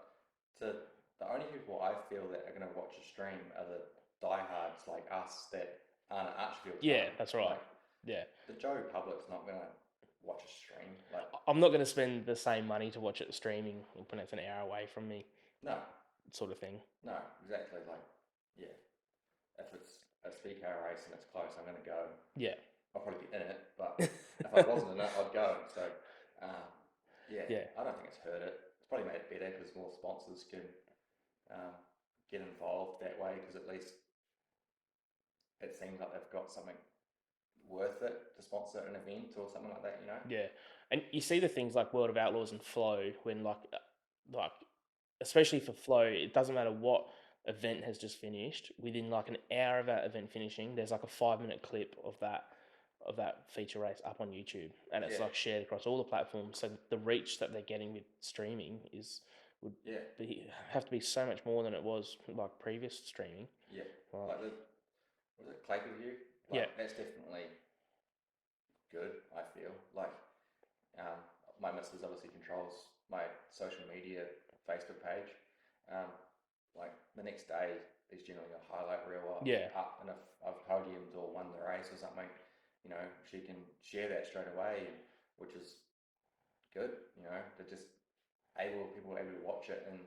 to the only people I feel that are going to watch a stream are the diehards like us that aren't at Archfield yeah time. that's right Like yeah. the Joe public's not going to watch a stream. Like I'm not going to spend the same money to watch it streaming when it's an hour away from me, no, sort of thing. no, exactly. Like yeah, if it's a speedcar race and it's close, I'm going to go. Yeah, I'll probably be in it, but if I wasn't in it, I'd go. So um, yeah, yeah, I don't think it's hurt it. It's probably made it better because more sponsors can um, get involved that way because at least it seems like they've got something worth it to sponsor an event or something like that, yeah. And you see the things like World of Outlaws and Flow when like especially for Flow, it doesn't matter what event has just finished. Within like an hour of that event finishing, there's like a 5 minute clip of that feature race up on YouTube, and it's Yeah, like shared across all the platforms. So the reach that they're getting with streaming would yeah, have to be so much more than it was like previous streaming. yeah. Like, Like the was it Clay View? yeah, Like that's definitely good. I feel like um, my missus obviously controls my social media Facebook page. Um, like the next day, there's generally a highlight reel yeah, up, and if I've podiumed or won the race or something, she can share that straight away, which is good. They're just people are able to watch it, and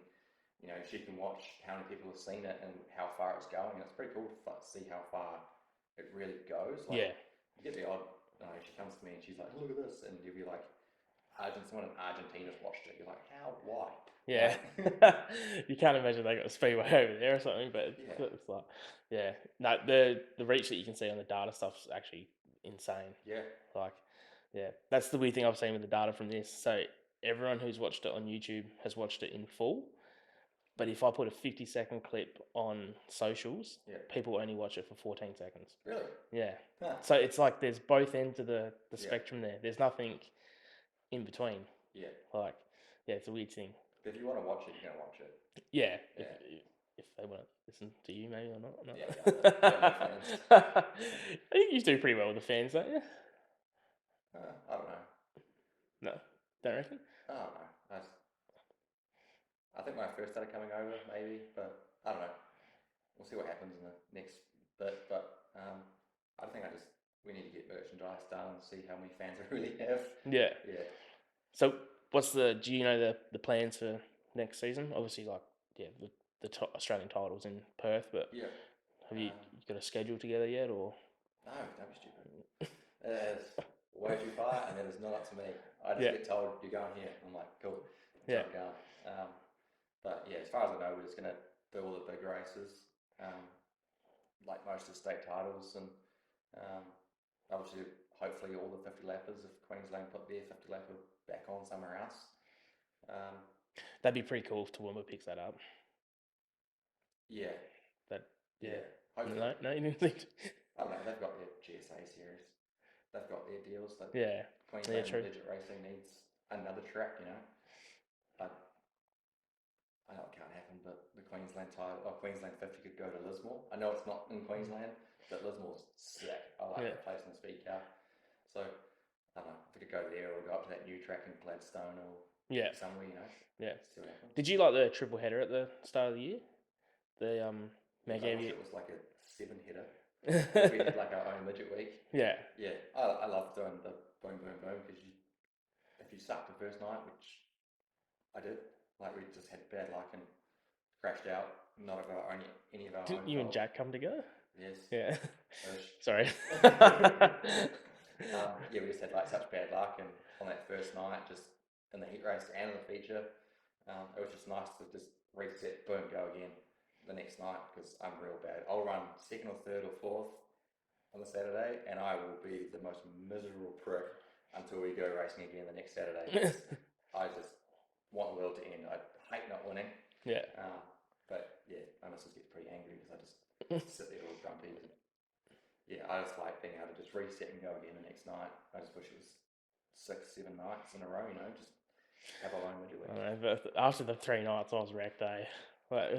she can watch how many people have seen it and how far it's going. And it's pretty cool to see how far it really goes. Like yeah. you get the odd. She comes to me and she's like, "Look at this," and you'll be like, someone in Argentina's watched it. You're like, "How? Why?" Yeah, Like, you can't imagine they got a speedway over there or something, but yeah, it's like, yeah, no, the reach that you can see on the data stuff's actually insane. yeah, Like, yeah, that's the weird thing I've seen with the data from this. So everyone who's watched it on YouTube has watched it in full, but if I put a 50-second clip on socials, yeah. people only watch it for 14 seconds. Really? Yeah, Huh. so it's like there's both ends of the Yeah, spectrum there. There's nothing in between. yeah. Like, yeah, it's a weird thing. But if you want to watch it, you're gonna watch it. Yeah, Yeah, if they want to listen to you, maybe or not. yeah. Got no fans. I think you do pretty well with the fans, don't you? I don't know. No, don't reckon. I don't know. I think when I first started coming over, maybe, but I don't know. We'll see what happens in the next bit. But I think we need to get merchandise done and see how many fans we really have. Yeah. Yeah. So, do you know the plans for next season? Obviously, like the Australian title's in Perth, but Yeah. have you Um, got a schedule together yet, or? no, don't be stupid. It is way too far, and it is not up to me. I just Yeah, get told you're going here. I'm like, cool, that's yeah, where I'm going. But yeah, as far as I know, we're just gonna do all the big races, like most of the state titles, and um, obviously, hopefully, all the 50 lappers. If Queensland put their 50 lapper back on somewhere else, um, that'd be pretty cool if Toowoomba picks that up. yeah, That yeah. yeah, hopefully. No, you didn't think. I don't know. They've got their GSA series. They've got their deals. Like Yeah, yeah, Queensland true. Midget Racing needs another track. I know it can't happen, but the Queensland title or Queensland 50 could go to Lismore. I know it's not in Queensland, but Lismore's sick. I like Yeah, that place in the speed car. So I don't know if we could go there or go up to that new track in Gladstone or yeah, somewhere, yeah. see what happens. Did you like the triple header at the start of the year? The Yes, Meg I gave wish you. it was like a 7 header because we had like our own midget week. Yeah, Yeah, I love doing the boom, boom, boom because if you suck the first night, which I did, like we just had bad luck and crashed out. Not of our own, any of our didn't own you and fault. Jack come together? Yes. Yeah. Ish. Sorry. Yeah, we just had like such bad luck, and on that first night, just in the heat race and in the feature, it was just nice to just reset, boom, go again the next night because I'm real bad. I'll run second or third or fourth on the Saturday, and I will be the most miserable prick until we go racing again the next Saturday because I just want the world to end. I hate not winning. Yeah. But yeah, my missus gets pretty angry because I just sit there all grumpy. And yeah, I just like being able to just reset and go again the next night. I just wish it was 6, 7 nights in a row, have a long middle I week. don't know, but after the 3 nights, I was wrecked. Like I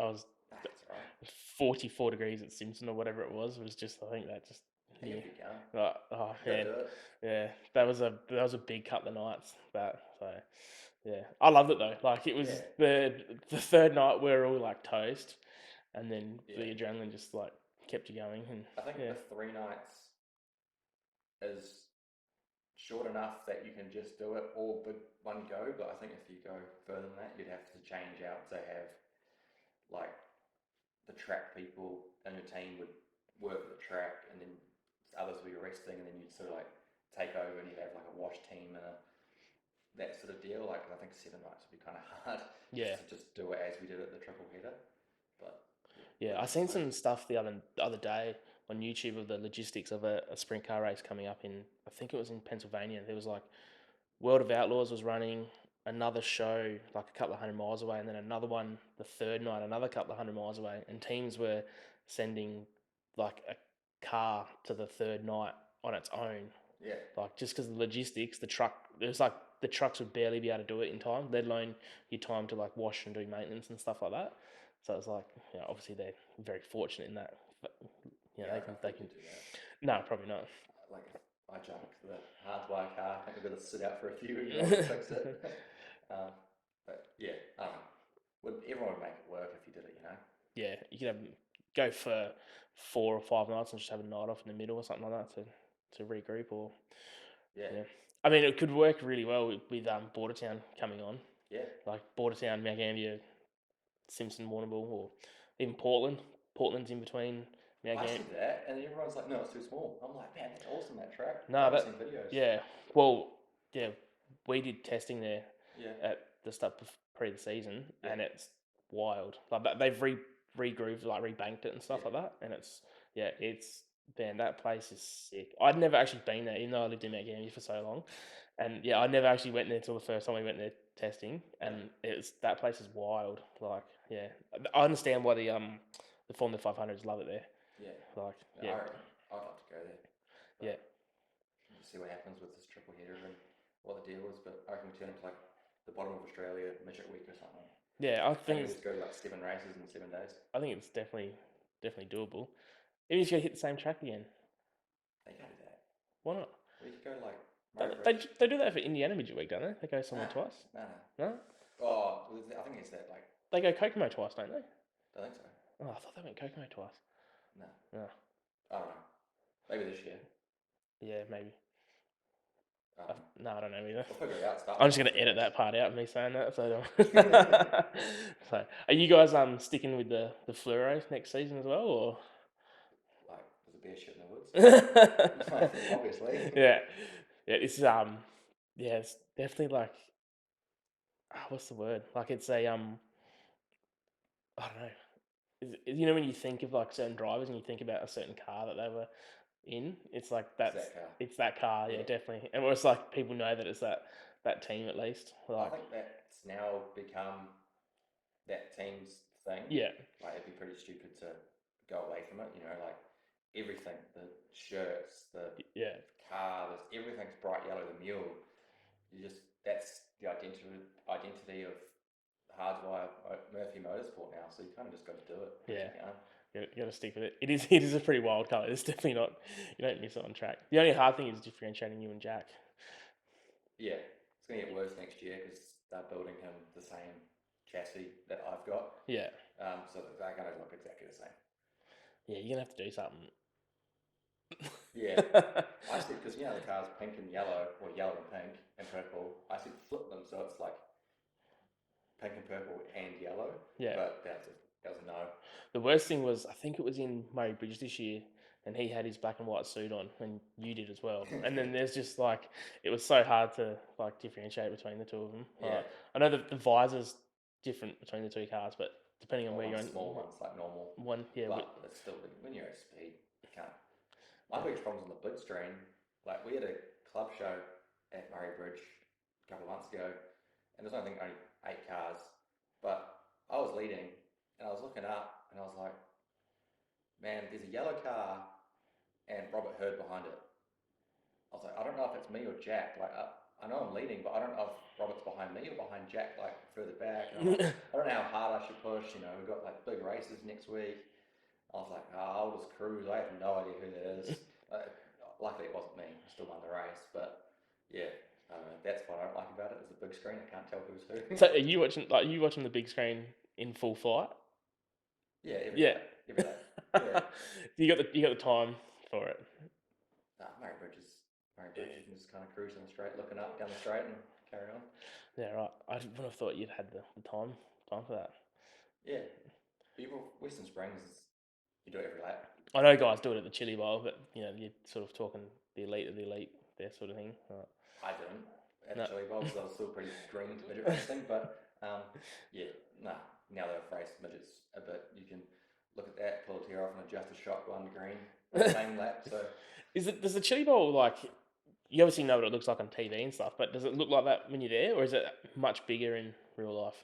was That's all right. 44 degrees at Simpson or whatever it was. It was just, I think that just, Yeah, you'll yeah. keep going. Like, oh You got to man, do it. yeah, that was a big couple of nights. That so yeah, I loved it though. Like it Yeah, was the third night we were all like toast, and then yeah. the adrenaline just like kept you going, and I think yeah, the 3 nights is short enough that you can just do it all but one go. But I think if you go further than that, you'd have to change out to have like the track people in your team would work the track, and then others would be resting, and then you'd sort of like take over, and you'd have like a wash team and that sort of deal. Like I think 7 nights would be kind of hard yeah. to just do it as we did at the triple header. But yeah, Yeah, live I and seen learn. some stuff the other day on YouTube of the logistics of a sprint car race coming up in, I think it was in Pennsylvania. There was like World of Outlaws was running another show like a couple of 100 miles away, and then another one the third night, another couple of 100 miles away, and teams were sending like a car to the third night on its own, Yeah, like just because the logistics, the truck, it was like the trucks would barely be able to do it in time, let alone your time to like wash and do maintenance and stuff like that. So it's like, obviously they're very fortunate in that. But, yeah. I they think can. you do that. No, probably not. Like if I junk the hardwire car, I think I've got to sit out for a few weeks while they fix it. um, but yeah, I don't know. Everyone would make it work if you did it. Yeah, you could go for 4 or 5 nights and just have a night off in the middle or something like that to regroup. Or Yeah, yeah, I mean it could work really well with Bordertown coming on, yeah. like Bordertown, Mount Gambier, Simpson, Warrnambool, or even Portland. Portland's in between Mount I Gambier. said that, and then everyone's like, "No, it's too small." I'm like, "Man, that's awesome that track." No, I've that seen videos. yeah. Well, yeah, we did testing there Yeah, at the start pre the season, yeah, and it's wild. Like they've regrooved, like rebanked it and stuff yeah. like that, and it's man, that place is sick. I'd never actually been there, even though I lived in Mount Gambier for so long, and yeah, I never actually went there till the first time we went there testing, No, and it's that place is wild. Like yeah, I understand why the Formula 500s love it there. yeah. Like No, yeah, I reckon I'd love to go there, yeah. but we'll just see what happens with this triple header and what the deal is. But I reckon we turn it to like the bottom of Australia midget week or something. Yeah, Maybe we just go to like 7 races in 7 days. I think it's definitely doable. Even if you hit the same track again, They can't do that. why not? We could go to like Murray Don't They, Bridge. they do that for Indiana Midget Week, don't they? They go somewhere Nah, twice. nah, nah. No, Oh, I think it's that like. they go Kokomo twice, don't they? I think so. Oh, I thought they went Kokomo twice. No, No, I don't know. Maybe this year. yeah, maybe. I don't know. No, I don't know either. We'll figure it out. Start I'm just time gonna is edit race. that part out, me saying that. So, so are you guys sticking with the fluoro next season as well, or? Like, there's a bear shit in the woods. yeah, Obviously. yeah. Yeah, it's definitely like, what's the word? Like it's a I don't know. When you think of like certain drivers and you think about a certain car that they were in, it's like It's that's that car. it's that car, yeah, Yeah. definitely. And it's like people know that it's that team at least. I Like, think that's now become that team's thing. yeah, Like, it'd be pretty stupid to go away from it. Like everything, the shirts, the yeah, car, everything's bright yellow. The mule, that's the identity of Hardwire Murphy Motorsport now. So you kind of just got to do it and yeah. keep going. You gotta stick with it. It is a pretty wild color. It's definitely not. You don't miss it on track. The only hard thing is differentiating you and Jack. Yeah, it's going to get worse next year because they're building him the same chassis that I've got. Yeah, So they're going to look exactly the same. yeah. You're gonna have to do something. Yeah, I said because the car's pink and yellow, or yellow and pink and purple. I said flip them so it's like pink and purple and yellow. yeah. But that was a no. The worst thing was, I think it was in Murray Bridge this year, and he had his black and white suit on, and you did as well. And then there's just like, it was so hard to like differentiate between the two of them. Yeah, I know the visor's different between the two cars, but depending on well, where you're one's on, small, one's like normal. one, yeah, But it's still when you're at speed, you can't. My biggest problem's on the big strain. Like we had a club show at Murray Bridge a couple of months ago, and there's only 8 cars, but I was leading, and I was looking up, and I was like, man, there's a yellow car, and Robert Hurd behind it. I was like, I don't know if it's me or Jack. Like, I know I'm leading, but I don't know if Robert's behind me or behind Jack, like further back. And I'm like, I don't know how hard I should push. You know, we've got like big races next week. I was like, I'll just cruise. I have no idea who that is. Luckily, it wasn't me. I still won the race, but yeah, I don't know. That's what I don't like about it. It's a big screen. I can't tell who's who. So are you watching the big screen in full flight? Yeah, every Yeah. lap, every lap. Yeah. You got the time for it. Murray Bridge, you can just kind of cruise in the straight, looking up down the straight, and carry on. Yeah, right. I wouldn't have thought you'd had the time for that. Yeah, people Western Springs, you do it every lap. I know guys do it at the Chili Bowl, but you're sort of talking the elite of the elite, that sort of thing. Right. I didn't at the No. Chili Bowl because I was still pretty green to midget racing, but yeah, nah. Now that I've raced midgets a bit, you can look at that, pull a tear off, and adjust a shotgun to green in the same lap. So Does the Chili Bowl like you obviously know what it looks like on TV and stuff, but does it look like that when you're there, or is it much bigger in real life?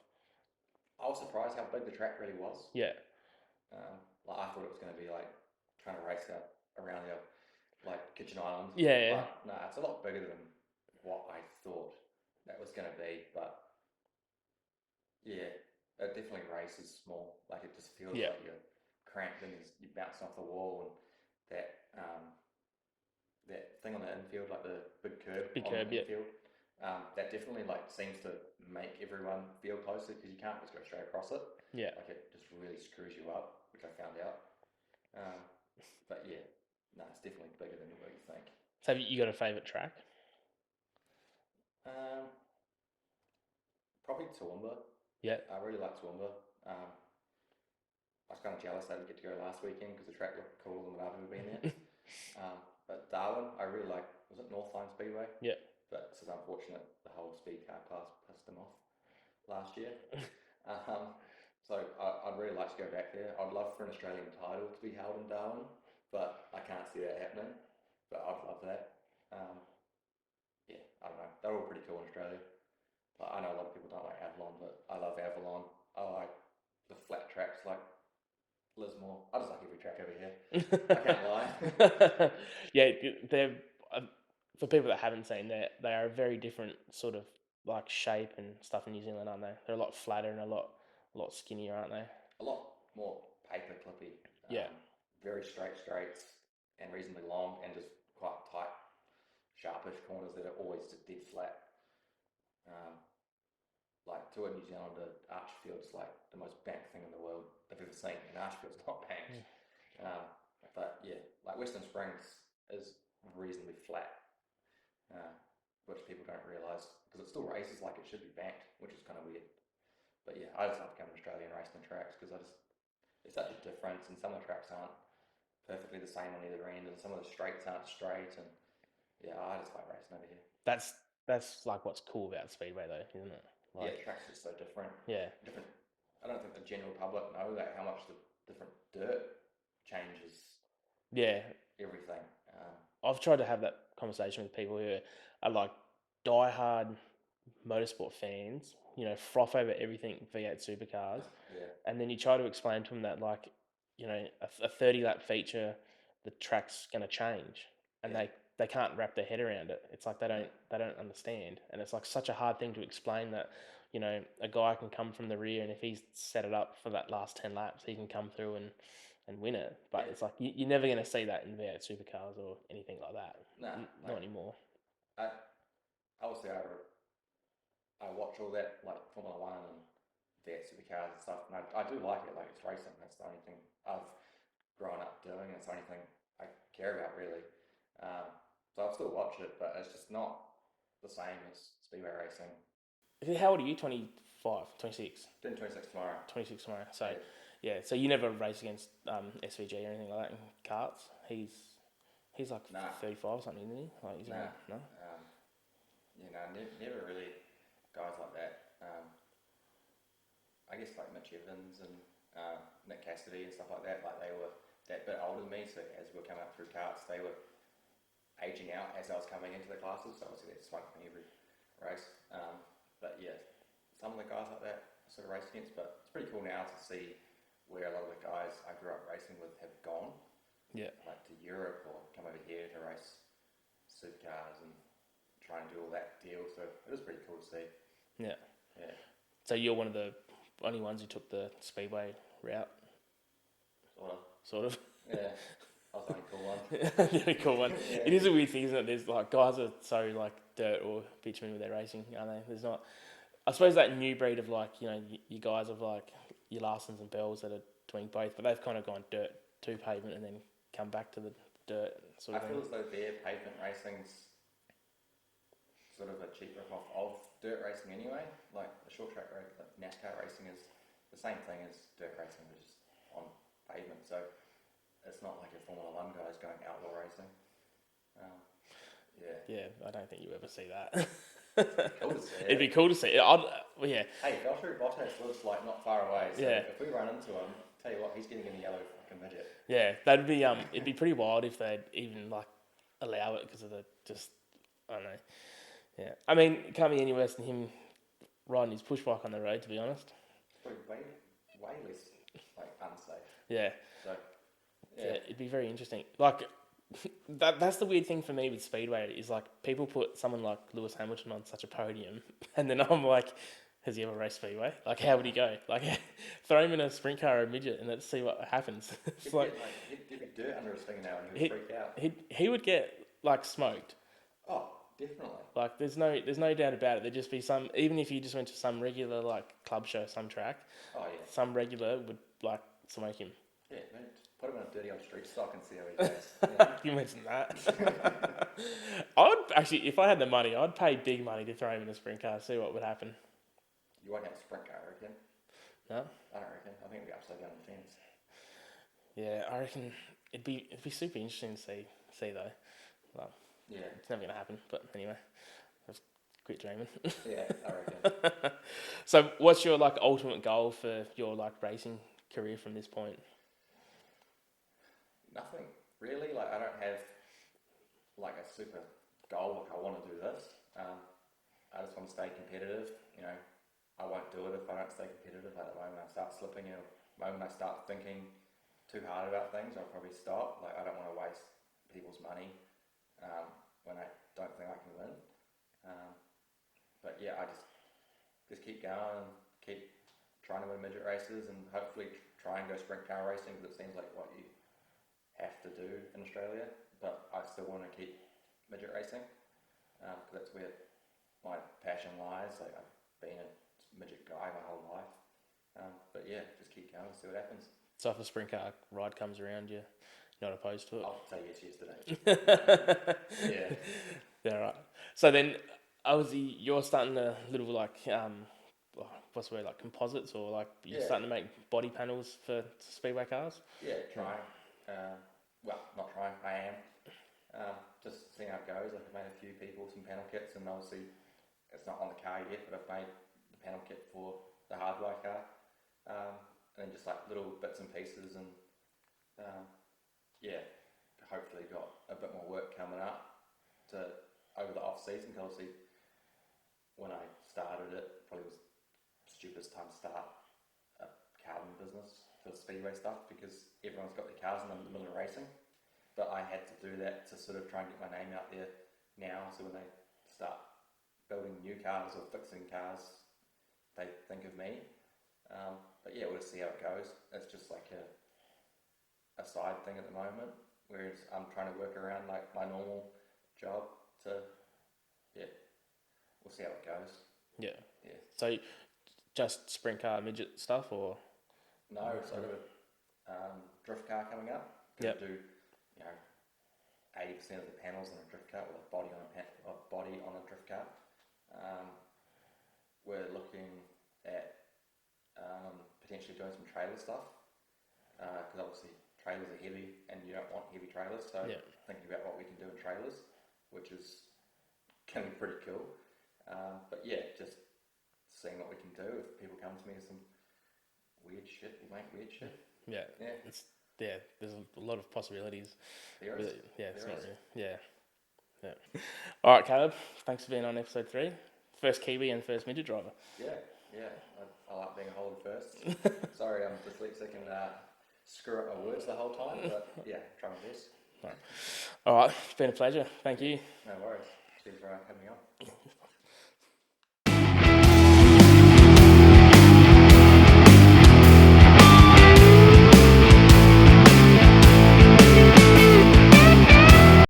I was surprised how big the track really was. Yeah. Like I thought it was going to be like trying to race out around the like Kitchen Island, Yeah. but no, it's a lot bigger than what I thought that was going to be. But yeah, it definitely races small. Like it just feels Yeah. like you're cramped and you're bouncing off the wall, and that thing on the infield, like the big curb Big on curb. the Yeah. infield, that definitely like seems to make everyone feel closer because you can't just go straight across it. Yeah. Like it just really screws you up, which I found out. Um, but yeah, no, it's definitely bigger than what you think. So have you got a favourite track? Um, Probably Toowoomba. Yeah. I really like Toowoomba. I was kind of jealous I didn't get to go last weekend because the track looked cooler than I've ever been there. But Darwin, I really like. Was it Northline Speedway? Yeah. But it's just unfortunate the whole speedcar class pissed them off last year. So I'd really like to go back there. I'd love for an Australian title to be held in Darwin, but I can't see that happening. But I'd love that. Yeah, I don't know. They're all pretty cool in Australia. Like, I know a lot of people don't like Avalon, but I love Avalon. I like the flat tracks like Lismore. I just like every track over here. I can't lie. Yeah, they're for people that haven't seen that they are a very different sort of like shape and stuff in New Zealand, aren't they? They're a lot flatter and a lot skinnier, aren't they? A lot more paper clippy. Yeah. Very straight straights and reasonably long and just quite tight, sharpish corners that are always just dead flat. Like to a New Zealander, Archfield's like the most banked thing in the world I've ever seen, and Archfield's not banked. But yeah, like Western Springs is reasonably flat, which people don't realise because it still races like it should be banked, which is kind of weird. But yeah, I just love coming to Australia and racing the tracks because there's such a difference, and some of the tracks aren't perfectly the same on either end, and some of the straights aren't straight, and yeah, I just like racing over here. That's like what's cool about Speedway though, isn't it? Yeah, Like, the track's just so different. yeah. Different. I don't think the general public know that how much the different dirt changes Yeah. everything. I've tried to have that conversation with people who are like diehard motorsport fans, froth over everything V8 supercars, Yeah, and then you try to explain to them that like, a 30 lap feature, the track's going to change, and yeah, they can't wrap their head around it. It's like they don't understand, and it's like such a hard thing to explain that. A guy can come from the rear, and if he's set it up for that last 10 laps, he can come through and win it. But yeah. it's like you're never going to see that in V8 supercars or anything like that. Nah, Not like anymore. I obviously I watch all that like Formula One and V8 supercars and stuff, and I do like it. Like it's racing. That's the only thing I've grown up doing. It's the only thing I care about really. Um, so I'll still watch it, but it's just not the same as speedway racing. How old are you? 25, 26? Doing 26 tomorrow. 26 tomorrow. So, Yeah. yeah. So you never race against SVG or anything like that in karts? He's like Nah. 35 or something, isn't he? Like he's Nah. no? Never really guys like that. I guess like Mitch Evans and Nick Cassidy and stuff like that. Like they were that bit older than me, so as we were coming up through karts, they were aging out as I was coming into the classes. So obviously that's one thing every race. But yeah, some of the guys like that sort of race against, but it's pretty cool now to see where a lot of the guys I grew up racing with have gone, Yeah, like to Europe or come over here to race supercars and try and do all that deal. So it was pretty cool to see. yeah. Yeah, So you're one of the only ones who took the speedway route, sort of. sort of. Yeah, I was the only cool one. The only cool one. Yeah, It is a weird thing, isn't it? There's like guys are so like dirt or bitumen with their racing, aren't they? There's not. I suppose that new breed of like you guys of like your Larsons and Bells that are doing both, but they've kind of gone dirt to pavement and then come back to the dirt sort I of feel thing. as though their pavement racing's sort of a cheap rip-off of dirt racing anyway. Like the short track race, like NASCAR racing is the same thing as dirt racing, but just on pavement. So it's not like your Formula One guys going outlaw racing. Um, yeah, Yeah, I don't think you ever see that. cool to see It'd be it. cool to see. Well, yeah, Hey, Valtteri Bottas lives like not far away, so yeah, if we run into him, tell you what, he's getting in a yellow fucking midget. yeah. That'd be it'd be pretty wild if they'd even like allow it because of the just I don't know. Yeah, I mean, it can't be any worse than him riding his push bike on the road, to be honest. It's probably way less like unsafe. Yeah, So yeah, yeah, it'd be very interesting. Like that's the weird thing for me with speedway is like people put someone like Lewis Hamilton on such a podium, and then I'm like, has he ever raced speedway? Like, how would he go? Like, throw him in a sprint car or a midget, and let's see what happens. It's he'd like get like he'd be dirt under his fingernail and he would freak out. he would get like smoked. Oh, definitely. Like, there's no doubt about it. There'd just be some, even if you just went to some regular like club show, some track, Oh yeah. some regular would like smoke him. Yeah, man, just put him in a dirty old street stock and see how he goes. Yeah. You mentioned that. I would actually, if I had the money, I'd pay big money to throw him in a sprint car, see what would happen. You won't have a sprint car, I reckon. No? I don't reckon. I think it'll be upside down on the fence. Yeah, I reckon it'd be super interesting to see though. Well, Yeah, it's never gonna happen, but anyway, just quit dreaming. yeah, I reckon. So, what's your like ultimate goal for your like racing career from this point? Nothing really. Like I don't have like a super goal. Like I want to do this. I just want to stay competitive. You know, I won't do it if I don't stay competitive. Like the moment I start slipping, the moment I start thinking too hard about things, I'll probably stop. Like I don't want to waste people's money when I don't think I can win. But yeah, I just keep going, keep trying to win midget races, and hopefully try and go sprint car racing because it seems like what you have to do in Australia. But I still want to keep midget racing because that's where my passion lies. Like I've been a midget guy my whole life. But yeah, just keep going, see what happens. So, if a sprint car ride comes around, you're not opposed to it. I'll say yes yesterday. Yeah. Yeah, right. So then, obviously, you're starting a little like what's the word, like composites, or like you're Yeah. starting to make body panels for speedway cars. Yeah, trying. Well, not trying, I am. Just seeing how it goes. Like I've made a few people some panel kits, and obviously it's not on the car yet, but I've made the panel kit for the hardwire car. And then just like little bits and pieces, and yeah, hopefully got a bit more work coming up to over the off season. Because obviously, when I started it, probably was the stupidest time to start a carbon business for speedway stuff because everyone's got their cars in the middle of racing. But I had to do that to sort of try and get my name out there now. So when they start building new cars or fixing cars, they think of me. But yeah, we'll see how it goes. It's just like a side thing at the moment, whereas I'm trying to work around like my normal job to, yeah, we'll see how it goes. Yeah. Yeah. So, just sprint car midget stuff, or No, so I've got a drift car coming up. Yep. Do 80% of the panels on a drift car with a body on a drift car. We're looking at potentially doing some trailer stuff because obviously trailers are heavy and you don't want heavy trailers. So thinking about what we can do in trailers, which is going to be pretty cool. But yeah, just seeing what we can do. If people come to me with some weird shit, we'll make weird shit. Yeah. There's a lot of possibilities. There is. Yeah, it's There not is. really. Yeah. All right, Caleb. Thanks for being on episode 3. First Kiwi and first midget driver. Yeah, Yeah, I like being hold first. Sorry, I'm dyslexic and screw up my words the whole time, but yeah, try my best. All right, it's been a pleasure. Thank Yeah, you. no worries. Cheers for having me on.